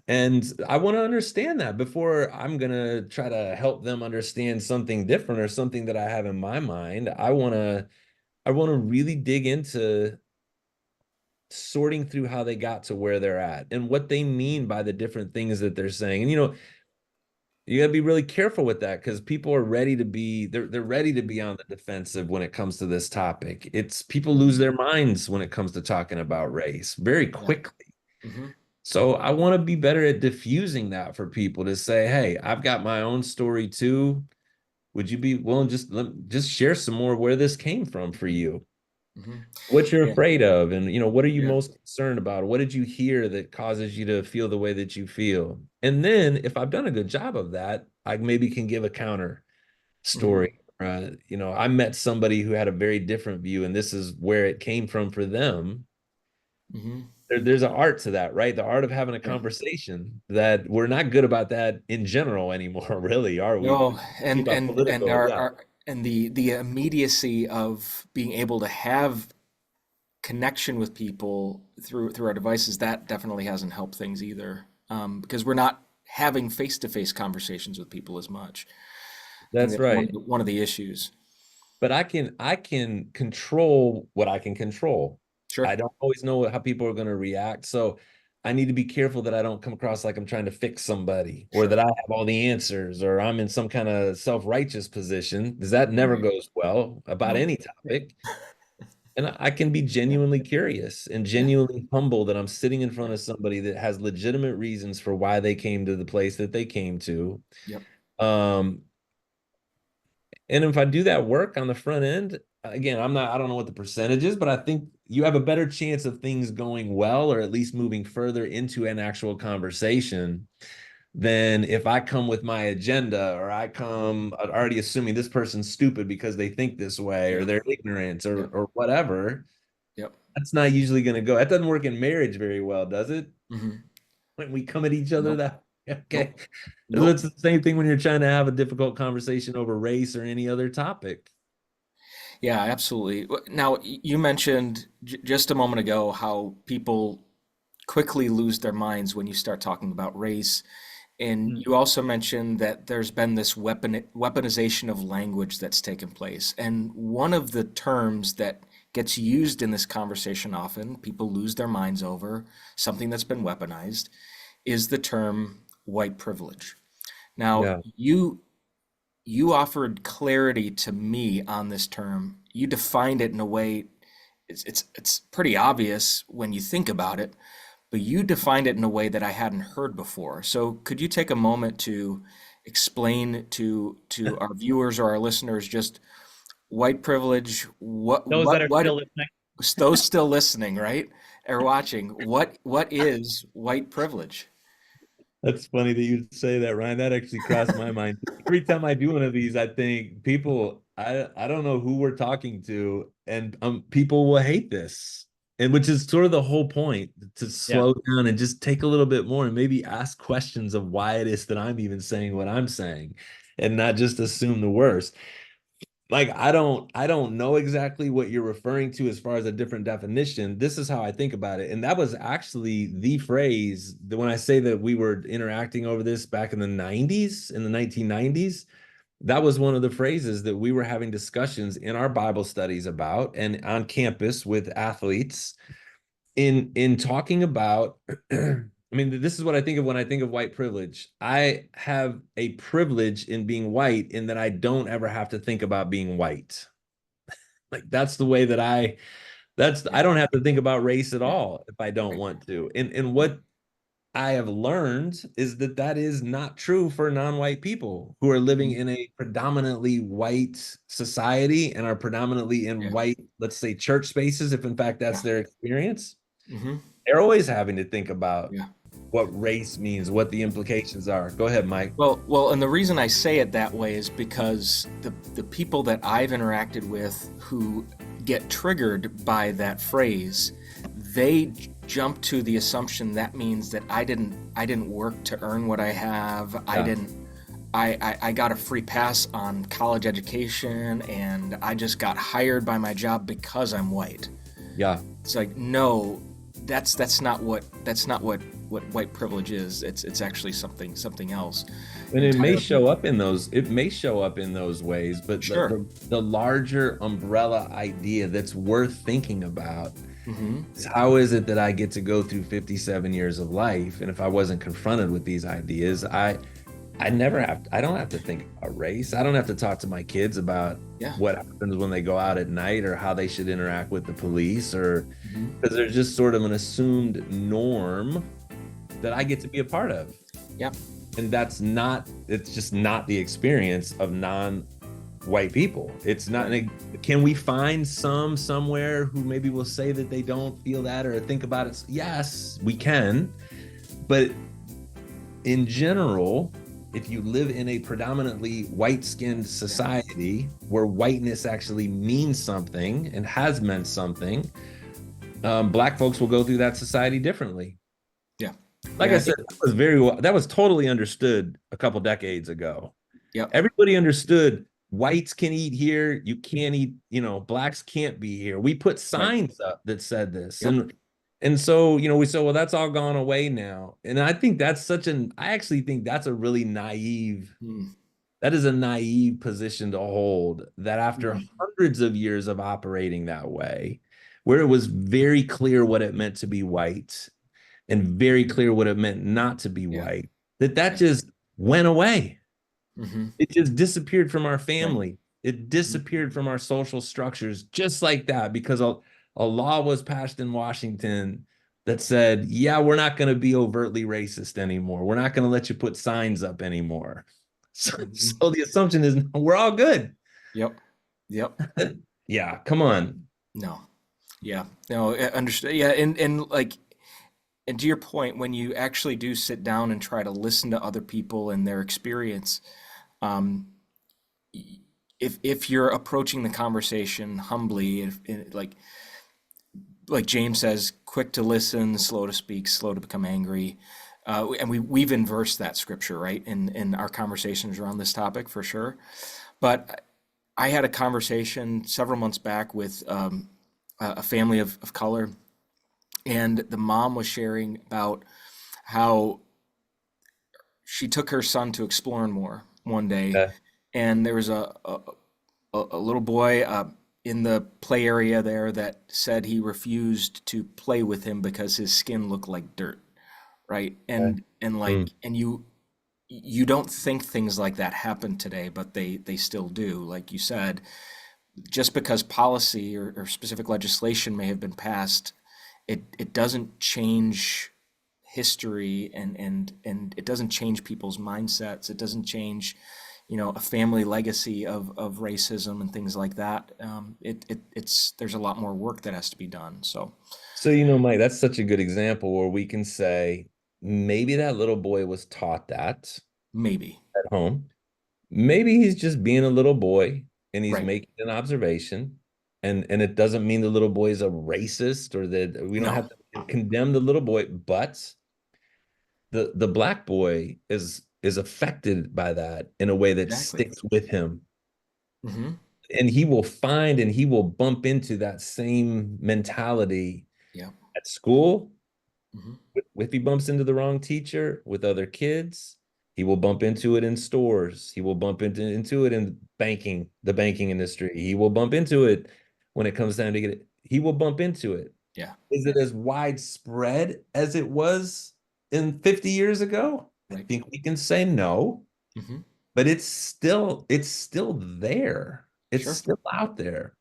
[SPEAKER 3] And I want to understand that before I'm going to try to help them understand something different or something that I have in my mind. I want to really dig into sorting through how they got to where they're at and what they mean by the different things that they're saying. And you got to be really careful with that, because people are ready to be they're ready to be on the defensive when it comes to this topic. It's people lose their minds when it comes to talking about race very quickly. So I want to be better at diffusing that for people, to say, hey, I've got my own story too. Would you be willing just share some more where this came from for you?
[SPEAKER 2] Mm-hmm.
[SPEAKER 3] What you're
[SPEAKER 2] Yeah.
[SPEAKER 3] afraid of, and what are you
[SPEAKER 2] Yeah.
[SPEAKER 3] most concerned about? What did you hear that causes you to feel the way that you feel? And then if I've done a good job of that, I maybe can give a counter
[SPEAKER 2] Mm-hmm.
[SPEAKER 3] story. I met somebody who had a very different view, and this is where it came from for them.
[SPEAKER 2] Mm-hmm.
[SPEAKER 3] There's an art to that, right? The art of having a
[SPEAKER 2] Yeah.
[SPEAKER 3] conversation, that we're not good about that in general anymore, really, are we?
[SPEAKER 2] No,
[SPEAKER 3] About
[SPEAKER 2] and
[SPEAKER 3] political, yeah.
[SPEAKER 2] the immediacy of being able to have connection with people through our devices, that definitely hasn't helped things either. Because we're not having face-to-face conversations with people as much. I think
[SPEAKER 3] That's
[SPEAKER 2] that's
[SPEAKER 3] right.
[SPEAKER 2] one of the issues.
[SPEAKER 3] But I can control what I can control. I
[SPEAKER 2] Sure.
[SPEAKER 3] don't always know how people are going to react. So I need to be careful that I don't come across like I'm trying to fix somebody, or that
[SPEAKER 2] Sure.
[SPEAKER 3] I have all the answers, or I'm in some kind of self-righteous position, because that never
[SPEAKER 2] Right.
[SPEAKER 3] goes well about
[SPEAKER 2] Nope.
[SPEAKER 3] any topic. And I can be genuinely curious and
[SPEAKER 2] Yeah.
[SPEAKER 3] genuinely humble that I'm sitting in front of somebody that has legitimate reasons for why they came to the place that they came to.
[SPEAKER 2] Yep.
[SPEAKER 3] Um, and if I do that work on the front end, again, I don't know what the percentage is, but I think you have a better chance of things going well, or at least moving further into an actual conversation, than if I come with my agenda, or I come already assuming this person's stupid because they think this way, or
[SPEAKER 2] Yeah.
[SPEAKER 3] they're ignorant, or
[SPEAKER 2] Yep.
[SPEAKER 3] whatever.
[SPEAKER 2] Yep.
[SPEAKER 3] That's not usually going to go. That doesn't work in marriage very well, does it?
[SPEAKER 2] Mm-hmm.
[SPEAKER 3] When we come at each other
[SPEAKER 2] Nope.
[SPEAKER 3] that okay.
[SPEAKER 2] Nope.
[SPEAKER 3] It's
[SPEAKER 2] Nope.
[SPEAKER 3] the same thing when you're trying to have a difficult conversation over race or any other topic.
[SPEAKER 2] Yeah, absolutely. Now, you mentioned just a moment ago how people quickly lose their minds when you start talking about race. And
[SPEAKER 1] Mm.
[SPEAKER 2] you also mentioned that there's been this weaponization of language that's taken place. And one of the terms that gets used in this conversation often, people lose their minds over something that's been weaponized, is the term white privilege. Now,
[SPEAKER 3] Yeah.
[SPEAKER 2] you offered clarity to me on this term. You defined it in a way, it's pretty obvious when you think about it, but you defined it in a way that I hadn't heard before. So could you take a moment to explain to our viewers or our listeners just white privilege,
[SPEAKER 1] Those that are still listening.
[SPEAKER 2] those still listening, right? Or watching, what is white privilege?
[SPEAKER 3] That's funny that you'd say that, Ryan. That actually crossed my mind. Every time I do one of these, I think people, I don't know who we're talking to, and people will hate this. And which is sort of the whole point, to
[SPEAKER 1] Yeah.
[SPEAKER 3] slow down and just take a little bit more and maybe ask questions of why it is that I'm even saying what I'm saying, and not just assume the worst. Like, I don't know exactly what you're referring to as far as a different definition. This is how I think about it. And that was actually the phrase that, when I say that we were interacting over this back in the 90s, in the 1990s, that was one of the phrases that we were having discussions in our Bible studies about, and on campus with athletes, in talking about I mean, this is what I think of when I think of white privilege. I have a privilege in being white, in that I don't ever have to think about being white. Like, that's the way that I
[SPEAKER 2] Yeah,
[SPEAKER 3] don't have to think about race at
[SPEAKER 2] yeah,
[SPEAKER 3] all if I don't
[SPEAKER 2] right.
[SPEAKER 3] want to. And
[SPEAKER 2] Yeah,
[SPEAKER 3] what I have learned is that that is not true for non-white people who are living
[SPEAKER 2] mhm,
[SPEAKER 3] in a predominantly white society and are predominantly in
[SPEAKER 2] yeah,
[SPEAKER 3] white, let's say, church spaces, if in fact that's
[SPEAKER 2] yeah,
[SPEAKER 3] their experience.
[SPEAKER 2] hmm,
[SPEAKER 3] They're always having to think about
[SPEAKER 2] yeah.
[SPEAKER 3] what race means, what the implications are. Go ahead, Mike.
[SPEAKER 2] Well, and the reason I say it that way is because the people that I've interacted with who get triggered by that phrase, they jump to the assumption that means that I didn't work to earn what I have. I
[SPEAKER 3] Yeah.
[SPEAKER 2] didn't I got a free pass on college education and I just got hired by my job because I'm white.
[SPEAKER 3] Yeah.
[SPEAKER 2] It's like, no, that's not what white privilege is. It's actually something else
[SPEAKER 3] And
[SPEAKER 2] entirely.
[SPEAKER 3] it may show up in those ways, but
[SPEAKER 2] Sure.
[SPEAKER 3] the larger umbrella idea that's worth thinking about
[SPEAKER 2] Mm-hmm.
[SPEAKER 3] is, how is it that I get to go through 57 years of life? And if I wasn't confronted with these ideas, I don't have to think about race. I don't have to talk to my kids about
[SPEAKER 2] Yeah.
[SPEAKER 3] what happens when they go out at night, or how they should interact with the police, or
[SPEAKER 2] Mm-hmm.
[SPEAKER 3] because there's just sort of an assumed norm that I get to be a part of.
[SPEAKER 2] Yeah.
[SPEAKER 3] And it's just not the experience of white people. It's not, can we find some somewhere who maybe will say that they don't feel that or think about it? Yes, we can. But in general, if you live in a predominantly white-skinned society where whiteness actually means something and has meant something, Black folks will go through that society differently.
[SPEAKER 2] Yeah.
[SPEAKER 3] Like I said, that was totally understood a couple decades ago.
[SPEAKER 2] Yep.
[SPEAKER 3] Everybody understood whites can eat here, you can't eat, blacks can't be here. We put signs up that said this.
[SPEAKER 2] Yep.
[SPEAKER 3] And so, we said, well, that's all gone away now. And I think I actually think that's a really naive, that is a naive position to hold, that after hundreds of years of operating that way, where it was very clear what it meant to be white and very clear what it meant not to be white, that just went away. It just disappeared from our family. It disappeared from our social structures just like that, because a law was passed in Washington that said, yeah, we're not going to be overtly racist anymore. We're not going to let you put signs up anymore. So the assumption is we're all good.
[SPEAKER 2] Yep.
[SPEAKER 3] Yeah, come on.
[SPEAKER 2] No. Yeah. No, understood. Yeah, and like, and to your point, when you actually do sit down and try to listen to other people and their experience, if you're approaching the conversation humbly, like James says, quick to listen, slow to speak, slow to become angry, and we've inversed that scripture, right, in our conversations around this topic for sure. But I had a conversation several months back with a family of color, and the mom was sharing about how she took her son to Exploring More one day, and there was a little boy in the play area there that said he refused to play with him because his skin looked like dirt, right? And you don't think things like that happen today, but they still do. Like you said, just because policy or specific legislation may have been passed, it doesn't change history, and it doesn't change people's mindsets. It doesn't change, a family legacy of racism and things like that. There's a lot more work that has to be done. So
[SPEAKER 3] Mike, that's such a good example where we can say maybe that little boy was taught that
[SPEAKER 2] maybe
[SPEAKER 3] at home. Maybe he's just being a little boy and he's
[SPEAKER 2] right.
[SPEAKER 3] making an observation. And it doesn't mean the little boy is a racist or that we don't have to condemn the little boy, but the black boy is affected by that in a way that sticks with him. And he will find and he will bump into that same mentality at school. If he bumps into the wrong teacher with other kids, he will bump into it in stores. He will bump into it in the banking industry. He will bump into it when it comes down to get it. He will bump into it.
[SPEAKER 2] Yeah.
[SPEAKER 3] Is it as widespread as it was in 50 years ago? I think we can say no, but it's still there. It's still out there.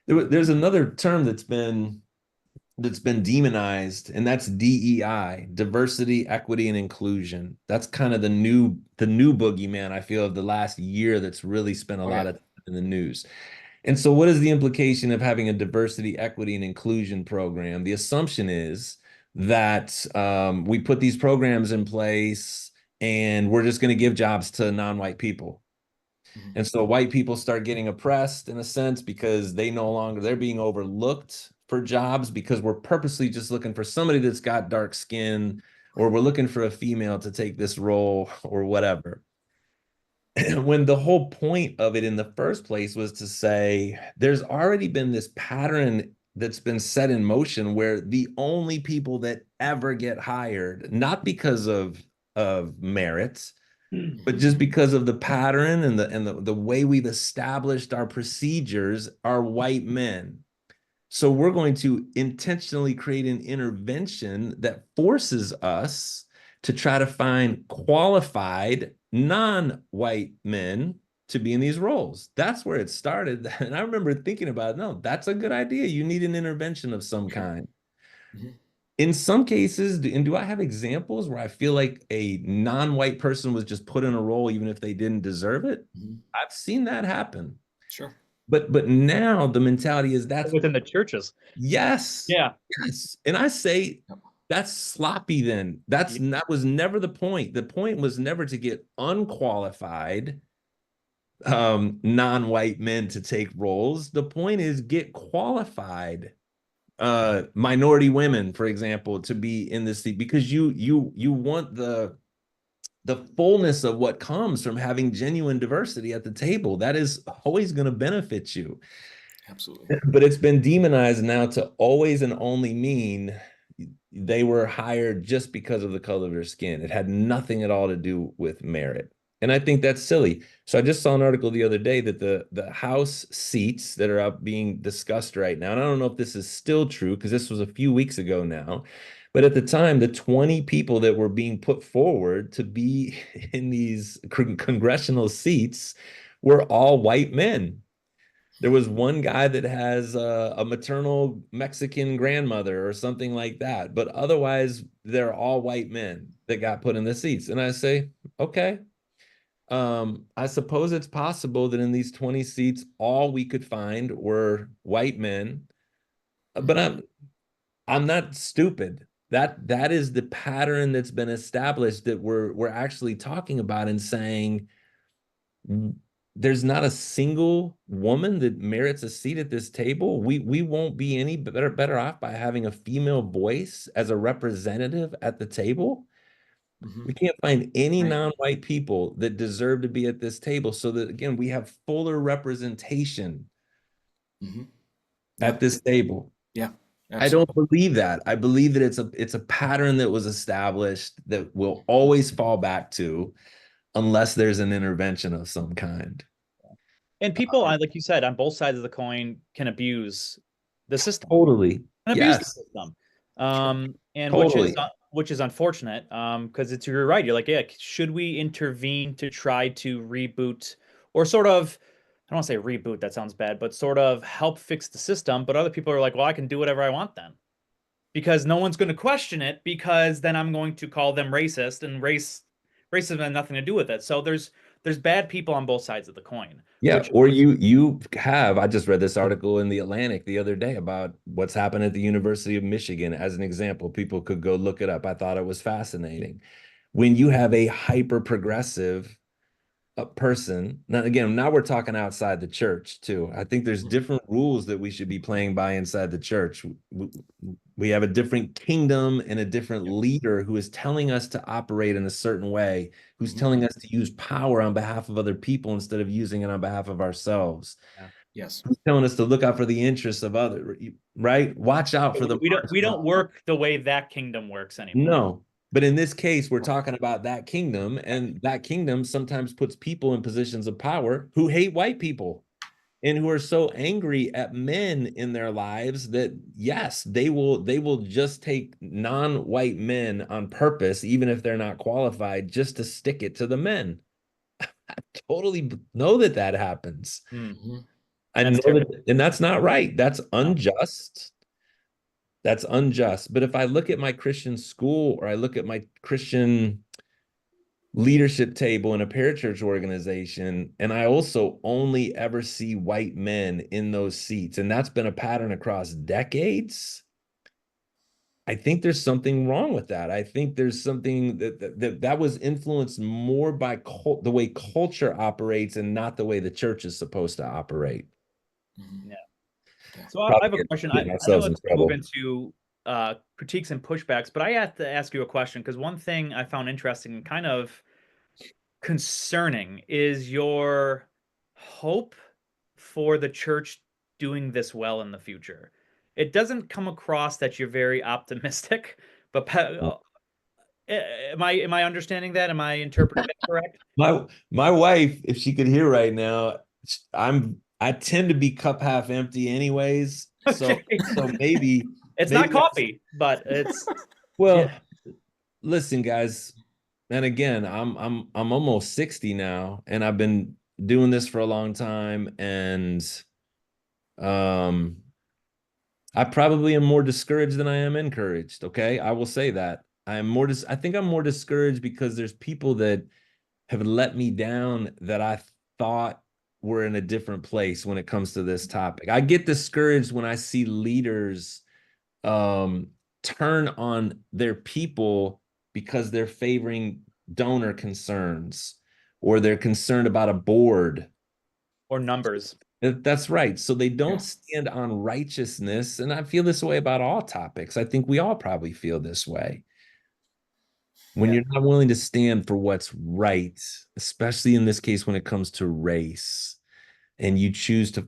[SPEAKER 3] There's another term that's been demonized, and that's DEI, diversity, equity, and inclusion. That's kind of the new boogeyman, I feel, of the last year that's really spent a lot of time in the news. And so what is the implication of having a diversity, equity, and inclusion program? The assumption is that we put these programs in place and we're just going to give jobs to non-white people. And so white people start getting oppressed in a sense because they're being overlooked for jobs because we're purposely just looking for somebody that's got dark skin, or we're looking for a female to take this role or whatever. When the whole point of it in the first place was to say there's already been this pattern that's been set in motion where the only people that ever get hired, not because of merit, but just because of the pattern and the way we've established our procedures, are white men. So we're going to intentionally create an intervention that forces us to try to find qualified non-white men to be in these roles. That's where it started. And I remember thinking about it. No, that's a good idea. You need an intervention of some kind. In some cases, do I have examples where I feel like a non-white person was just put in a role even if they didn't deserve it? I've seen that happen.
[SPEAKER 2] Sure.
[SPEAKER 3] But now the mentality is that's
[SPEAKER 1] Within the churches.
[SPEAKER 3] yes,
[SPEAKER 1] Yeah.
[SPEAKER 3] yes. And I say
[SPEAKER 2] Yep.
[SPEAKER 3] that's sloppy then. That was never the point. The point was never to get unqualified non-white men to take roles. The point is get qualified minority women, for example, to be in this seat because you want the fullness of what comes from having genuine diversity at the table. That is always going to benefit you.
[SPEAKER 2] Absolutely.
[SPEAKER 3] But it's been demonized now to always and only mean they were hired just because of the color of their skin. It had nothing at all to do with merit. And I think that's silly. So I just saw an article the other day that the House seats that are up being discussed right now, and I don't know if this is still true because this was a few weeks ago now, but at the time, the 20 people that were being put forward to be in these congressional seats were all white men. There was one guy that has a maternal Mexican grandmother or something like that, but otherwise they're all white men that got put in the seats. And I say, okay, I suppose it's possible that in these 20 seats, all we could find were white men, but I'm not stupid. That is the pattern that's been established that we're actually talking about and saying there's not a single woman that merits a seat at this table. We won't be any better off by having a female voice as a representative at the table. We can't find any
[SPEAKER 2] Right.
[SPEAKER 3] non-white people that deserve to be at this table so that again we have fuller representation
[SPEAKER 2] Yeah.
[SPEAKER 3] at this table.
[SPEAKER 2] Yeah.
[SPEAKER 3] I don't believe that. I believe that it's a pattern that was established that we'll always fall back to unless there's an intervention of some kind.
[SPEAKER 1] And people, like you said, on both sides of the coin can abuse the system.
[SPEAKER 3] Totally.
[SPEAKER 1] Can abuse the
[SPEAKER 3] Yes.
[SPEAKER 1] system. And
[SPEAKER 3] Totally.
[SPEAKER 1] which is unfortunate. Because you're right. You're like, yeah, should we intervene to try to reboot or sort of, I don't want to say reboot, that sounds bad, but sort of help fix the system. But other people are like, well, I can do whatever I want then. Because no one's going to question it because then I'm going to call them racist and racism had nothing to do with it. So there's bad people on both sides of the coin,
[SPEAKER 3] Yeah,
[SPEAKER 1] which
[SPEAKER 3] or you have, I just read this article in the Atlantic the other day about what's happened at the University of Michigan as an example. People could go look it up. I thought it was fascinating. When you have a hyper progressive person, now again, now we're talking outside the church too. I think there's different rules that we should be playing by inside the church. We have a different kingdom and a different leader who is telling us to operate in a certain way, who's telling us to use power on behalf of other people instead of using it on behalf of ourselves.
[SPEAKER 1] Yeah.
[SPEAKER 2] Yes.
[SPEAKER 3] Who's telling us to look out for the interests of others, right? Watch out for the
[SPEAKER 1] we don't work the way that kingdom works anymore.
[SPEAKER 3] no. But in this case, we're talking about that kingdom, and that kingdom sometimes puts people in positions of power who hate white people and who are so angry at men in their lives that yes, they will just take non-white men on purpose, even if they're not qualified, just to stick it to the men. I totally know that happens. I know that, and that's not right. That's unjust. That's unjust. But if I look at my Christian school or I look at my Christian leadership table in a parachurch organization, and I also only ever see white men in those seats, and that's been a pattern across decades, I think there's something wrong with that. I think there's something that was influenced more by the way culture operates and not the way the church is supposed to operate.
[SPEAKER 1] Yeah. So I have
[SPEAKER 3] Probably
[SPEAKER 1] a question.
[SPEAKER 3] getting
[SPEAKER 1] I know
[SPEAKER 3] ourselves in
[SPEAKER 1] let's move
[SPEAKER 3] trouble.
[SPEAKER 1] into critiques and pushbacks, but I have to ask you a question because one thing I found interesting and kind of concerning is your hope for the church doing this well in the future. It doesn't come across that you're very optimistic, but am I understanding that? Am I interpreting that correct?
[SPEAKER 3] My wife, if she could hear right now, I tend to be cup half empty anyways. So
[SPEAKER 1] Okay.
[SPEAKER 3] so maybe
[SPEAKER 1] It's not
[SPEAKER 3] maybe
[SPEAKER 1] coffee, but it's
[SPEAKER 3] well,
[SPEAKER 1] yeah.
[SPEAKER 3] listen, guys, and again, I'm almost 60 now, and I've been doing this for a long time, and um I probably am more discouraged than I am encouraged. Okay, I will say that. I think I'm more discouraged because there's people that have let me down that I thought we're in a different place when it comes to this topic. I get discouraged when I see leaders um, turn on their people because they're favoring donor concerns or they're concerned about a board.
[SPEAKER 1] Or numbers.
[SPEAKER 3] That's right. So they don't
[SPEAKER 2] Yeah.
[SPEAKER 3] stand on righteousness. And I feel this way about all topics. I think we all probably feel this way. When
[SPEAKER 1] Yeah.
[SPEAKER 3] you're not willing to stand for what's right, especially in this case when it comes to race, and you choose to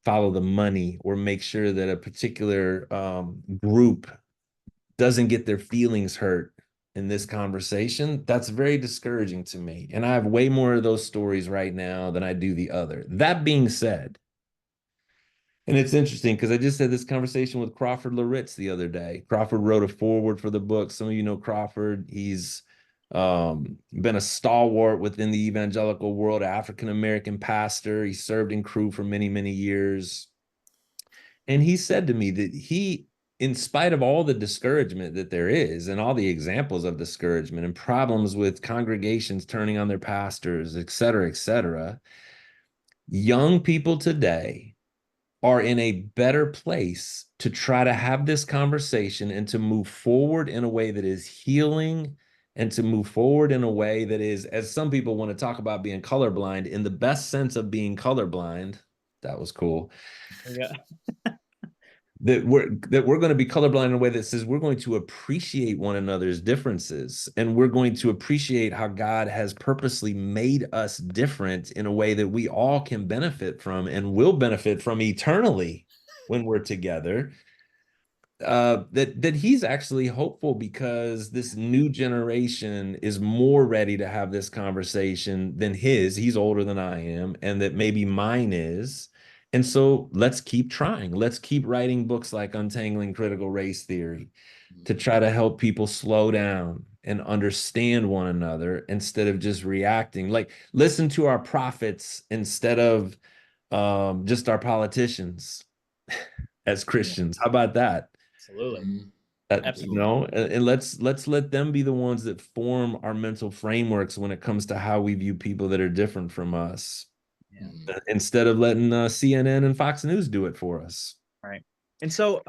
[SPEAKER 3] follow the money or make sure that a particular group doesn't get their feelings hurt in this conversation, that's very discouraging to me. And I have way more of those stories right now than I do the other. That being said, and it's interesting because I just had this conversation with Crawford Loritz the other day. Crawford wrote a foreword for the book. Some of you know Crawford. He's been a stalwart within the evangelical world, African-American pastor. He served in crew for many, many years. And he said to me that he, in spite of all the discouragement that there is and all the examples of discouragement and problems with congregations turning on their pastors, et cetera, young people today are in a better place to try to have this conversation and to move forward in a way that is healing and to move forward in a way that is, as some people want to talk about being colorblind, in the best sense of being colorblind. That was cool.
[SPEAKER 1] Yeah.
[SPEAKER 3] That we're going to be colorblind in a way that says we're going to appreciate one another's differences, and we're going to appreciate how God has purposely made us different in a way that we all can benefit from and will benefit from eternally when we're together. That he's actually hopeful because this new generation is more ready to have this conversation than his. He's older than I am, and that maybe mine is. And so let's keep trying. Let's keep writing books like Untangling Critical Race Theory to try to help people slow down and understand one another instead of just reacting. Like, listen to our prophets instead of just our politicians as Christians. How about that?
[SPEAKER 1] Absolutely.
[SPEAKER 3] You
[SPEAKER 1] Absolutely.
[SPEAKER 3] know, and let's let them be the ones that form our mental frameworks when it comes to how we view people that are different from us,
[SPEAKER 1] Yeah.
[SPEAKER 3] instead of letting CNN and Fox News do it for us.
[SPEAKER 1] Right. And so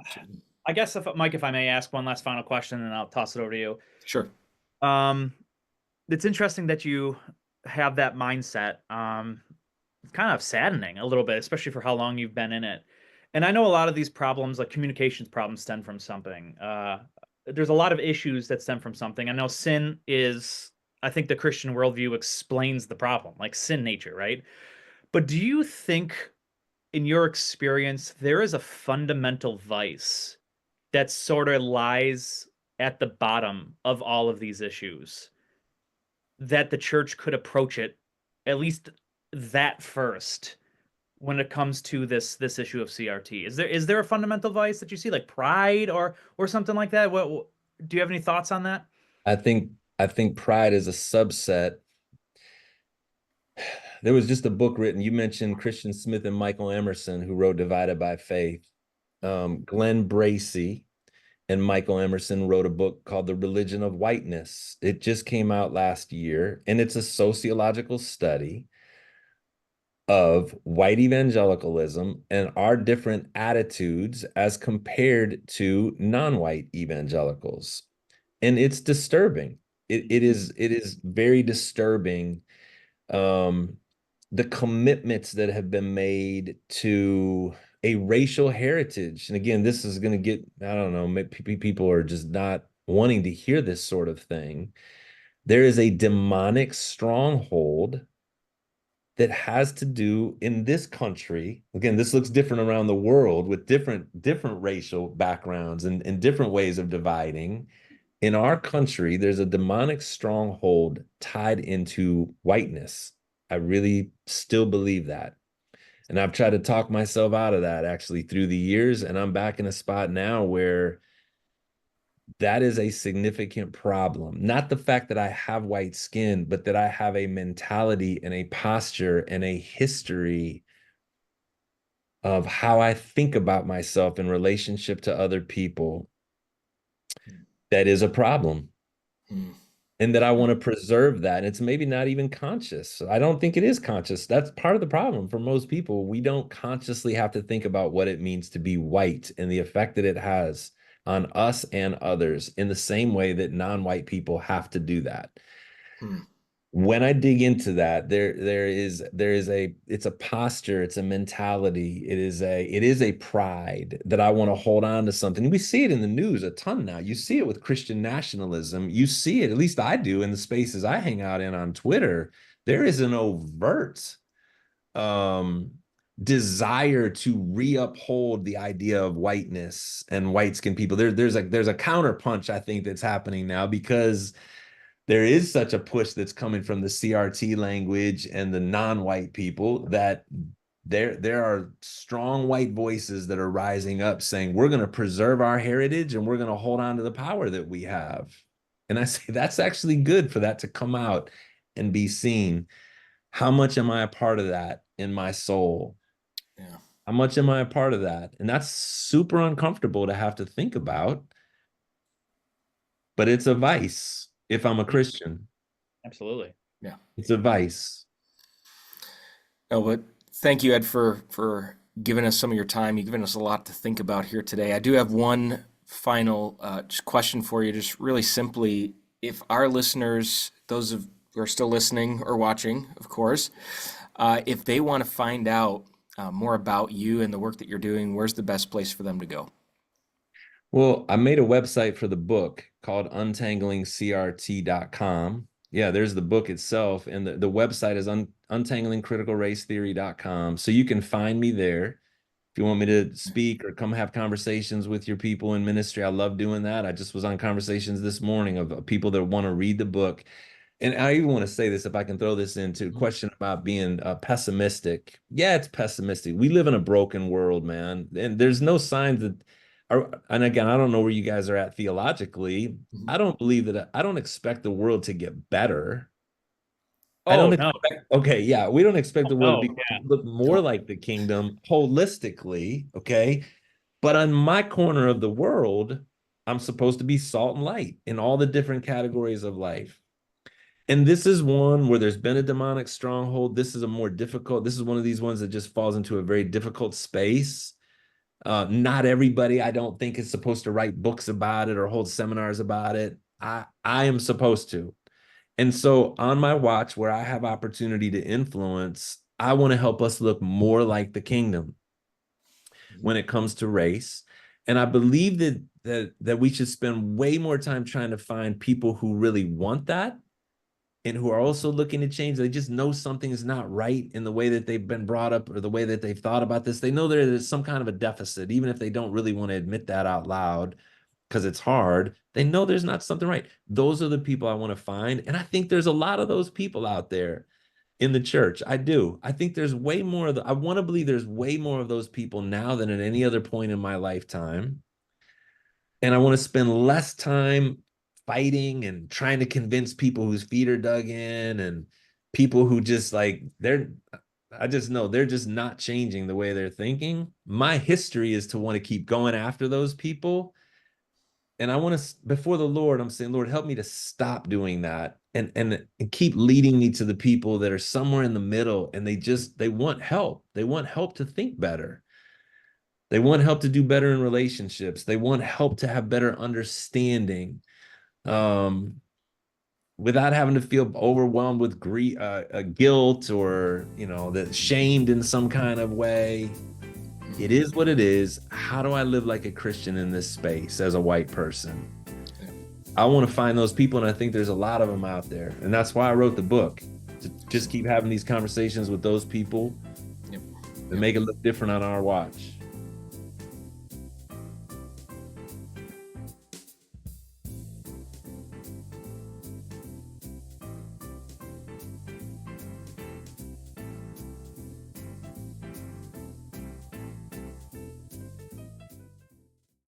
[SPEAKER 1] I guess if Mike, if I may ask one last final question, and I'll toss it over to you.
[SPEAKER 2] Sure.
[SPEAKER 1] Um, it's interesting that you have that mindset. It's kind of saddening a little bit, especially for how long you've been in it. And I know a lot of these problems, like communications problems, stem from something. There's a lot of issues that stem from something. I know sin is, I think the Christian worldview explains the problem, like sin nature, right? But do you think, in your experience, there is a fundamental vice that sort of lies at the bottom of all of these issues that the church could approach it, at least that first, when it comes to this issue of CRT? Is there a fundamental vice that you see, like pride or something like that? What do you have any thoughts on that?
[SPEAKER 3] I think I think pride is a subset. There was just a book written. You mentioned Christian Smith and Michael Emerson, who wrote Divided by Faith. Glenn Bracey and Michael Emerson wrote a book called The Religion of Whiteness. It just came out last year, and it's a sociological study of white evangelicalism and our different attitudes as compared to non-white evangelicals. And it's disturbing. It is very disturbing, um, the commitments that have been made to a racial heritage. And again, this is going to get, I don't know, maybe people are just not wanting to hear this sort of thing. There is a demonic stronghold that has to do in this country. Again, this looks different around the world with different racial backgrounds and different ways of dividing. In our country, there's a demonic stronghold tied into whiteness. I really still believe that. And I've tried to talk myself out of that actually through the years. And I'm back in a spot now where that is a significant problem. Not the fact that I have white skin, but that I have a mentality and a posture and a history of how I think about myself in relationship to other people that is a problem.
[SPEAKER 2] Mm.
[SPEAKER 3] and that I want to preserve that. It's maybe not even conscious. I don't think it is conscious. That's part of the problem for most people. We don't consciously have to think about what it means to be white and the effect that it has on us and others in the same way that non-white people have to do that.
[SPEAKER 2] Hmm.
[SPEAKER 3] When I dig into that, it's a posture, it's a mentality, it is a pride that I want to hold on to something. We see it in the news a ton now. You see it with Christian nationalism. You see it, at least I do, in the spaces I hang out in on Twitter. There is an overt um desire to re-uphold the idea of whiteness and white skinned people. There's a counterpunch, I think, that's happening now because there is such a push that's coming from the CRT language and the non-white people that there are strong white voices that are rising up saying we're going to preserve our heritage and we're going to hold on to the power that we have. And I say that's actually good for that to come out and be seen. How much am I a part of that in my soul?
[SPEAKER 2] Yeah.
[SPEAKER 3] How much am I a part of that? And that's super uncomfortable to have to think about, but it's a vice if I'm a Christian.
[SPEAKER 1] Absolutely.
[SPEAKER 2] Yeah.
[SPEAKER 3] It's a vice.
[SPEAKER 2] Oh, but thank you, Ed, for giving us some of your time. You've given us a lot to think about here today. I do have one final just question for you, just really simply. If our listeners, those who are still listening or watching, of course, if they want to find out more about you and the work that you're doing, where's the best place for them to go?
[SPEAKER 3] Well, I made a website for the book called untanglingcrt.com. Yeah, there's the book itself, and the website is untanglingcriticalracetheory.com. So you can find me there. If you want me to speak or come have conversations with your people in ministry, I love doing that. I just was on conversations this morning of people that want to read the book. And I even want to say this, if I can throw this into a question about being pessimistic. Yeah, it's pessimistic. We live in a broken world, man. And there's no signs that and again, I don't know where you guys are at theologically.
[SPEAKER 2] Mhm.
[SPEAKER 3] I don't believe that I don't expect the world to get better. I
[SPEAKER 1] Oh
[SPEAKER 3] don't
[SPEAKER 1] no,
[SPEAKER 3] expect, okay, yeah, we don't expect the world to
[SPEAKER 1] no,
[SPEAKER 3] be
[SPEAKER 1] yeah.
[SPEAKER 3] look more like the kingdom holistically, okay? But on my corner of the world, I'm supposed to be salt and light in all the different categories of life. And this is one where there's been a demonic stronghold. This is a more difficult, this is one of these ones that just falls into a very difficult space. Not everybody, I don't think, is supposed to write books about it or hold seminars about it. I am supposed to. And so on my watch, where I have opportunity to influence, I want to help us look more like the kingdom when it comes to race. And I believe that we should spend way more time trying to find people who really want that and who are also looking to change. They just know something is not right in the way that they've been brought up or the way that they've thought about this. They know there's some kind of a deficit, even if they don't really want to admit that out loud because it's hard. They know there's not something right. Those are the people I want to find. And I think there's a lot of those people out there in the church. I do. I think there's way more of I want to believe there's way more of those people now than at any other point in my lifetime. And I want to spend less time fighting and trying to convince people whose feet are dug in and people who just like I just know they're just not changing the way they're thinking. My history is to want to keep going after those people. And I want to, before the Lord, I'm saying, Lord, help me to stop doing that and keep leading me to the people that are somewhere in the middle and they want help. They want help to think better. They want help to do better in relationships. They want help to have better understanding, without having to feel overwhelmed with guilt or that shamed in some kind of way. It is what it is. How do I live like a Christian in this space as a white person? I want to find those people, and I think there's a lot of them out there, and that's why I wrote the book, to just keep having these conversations with those people and make it look different on our watch.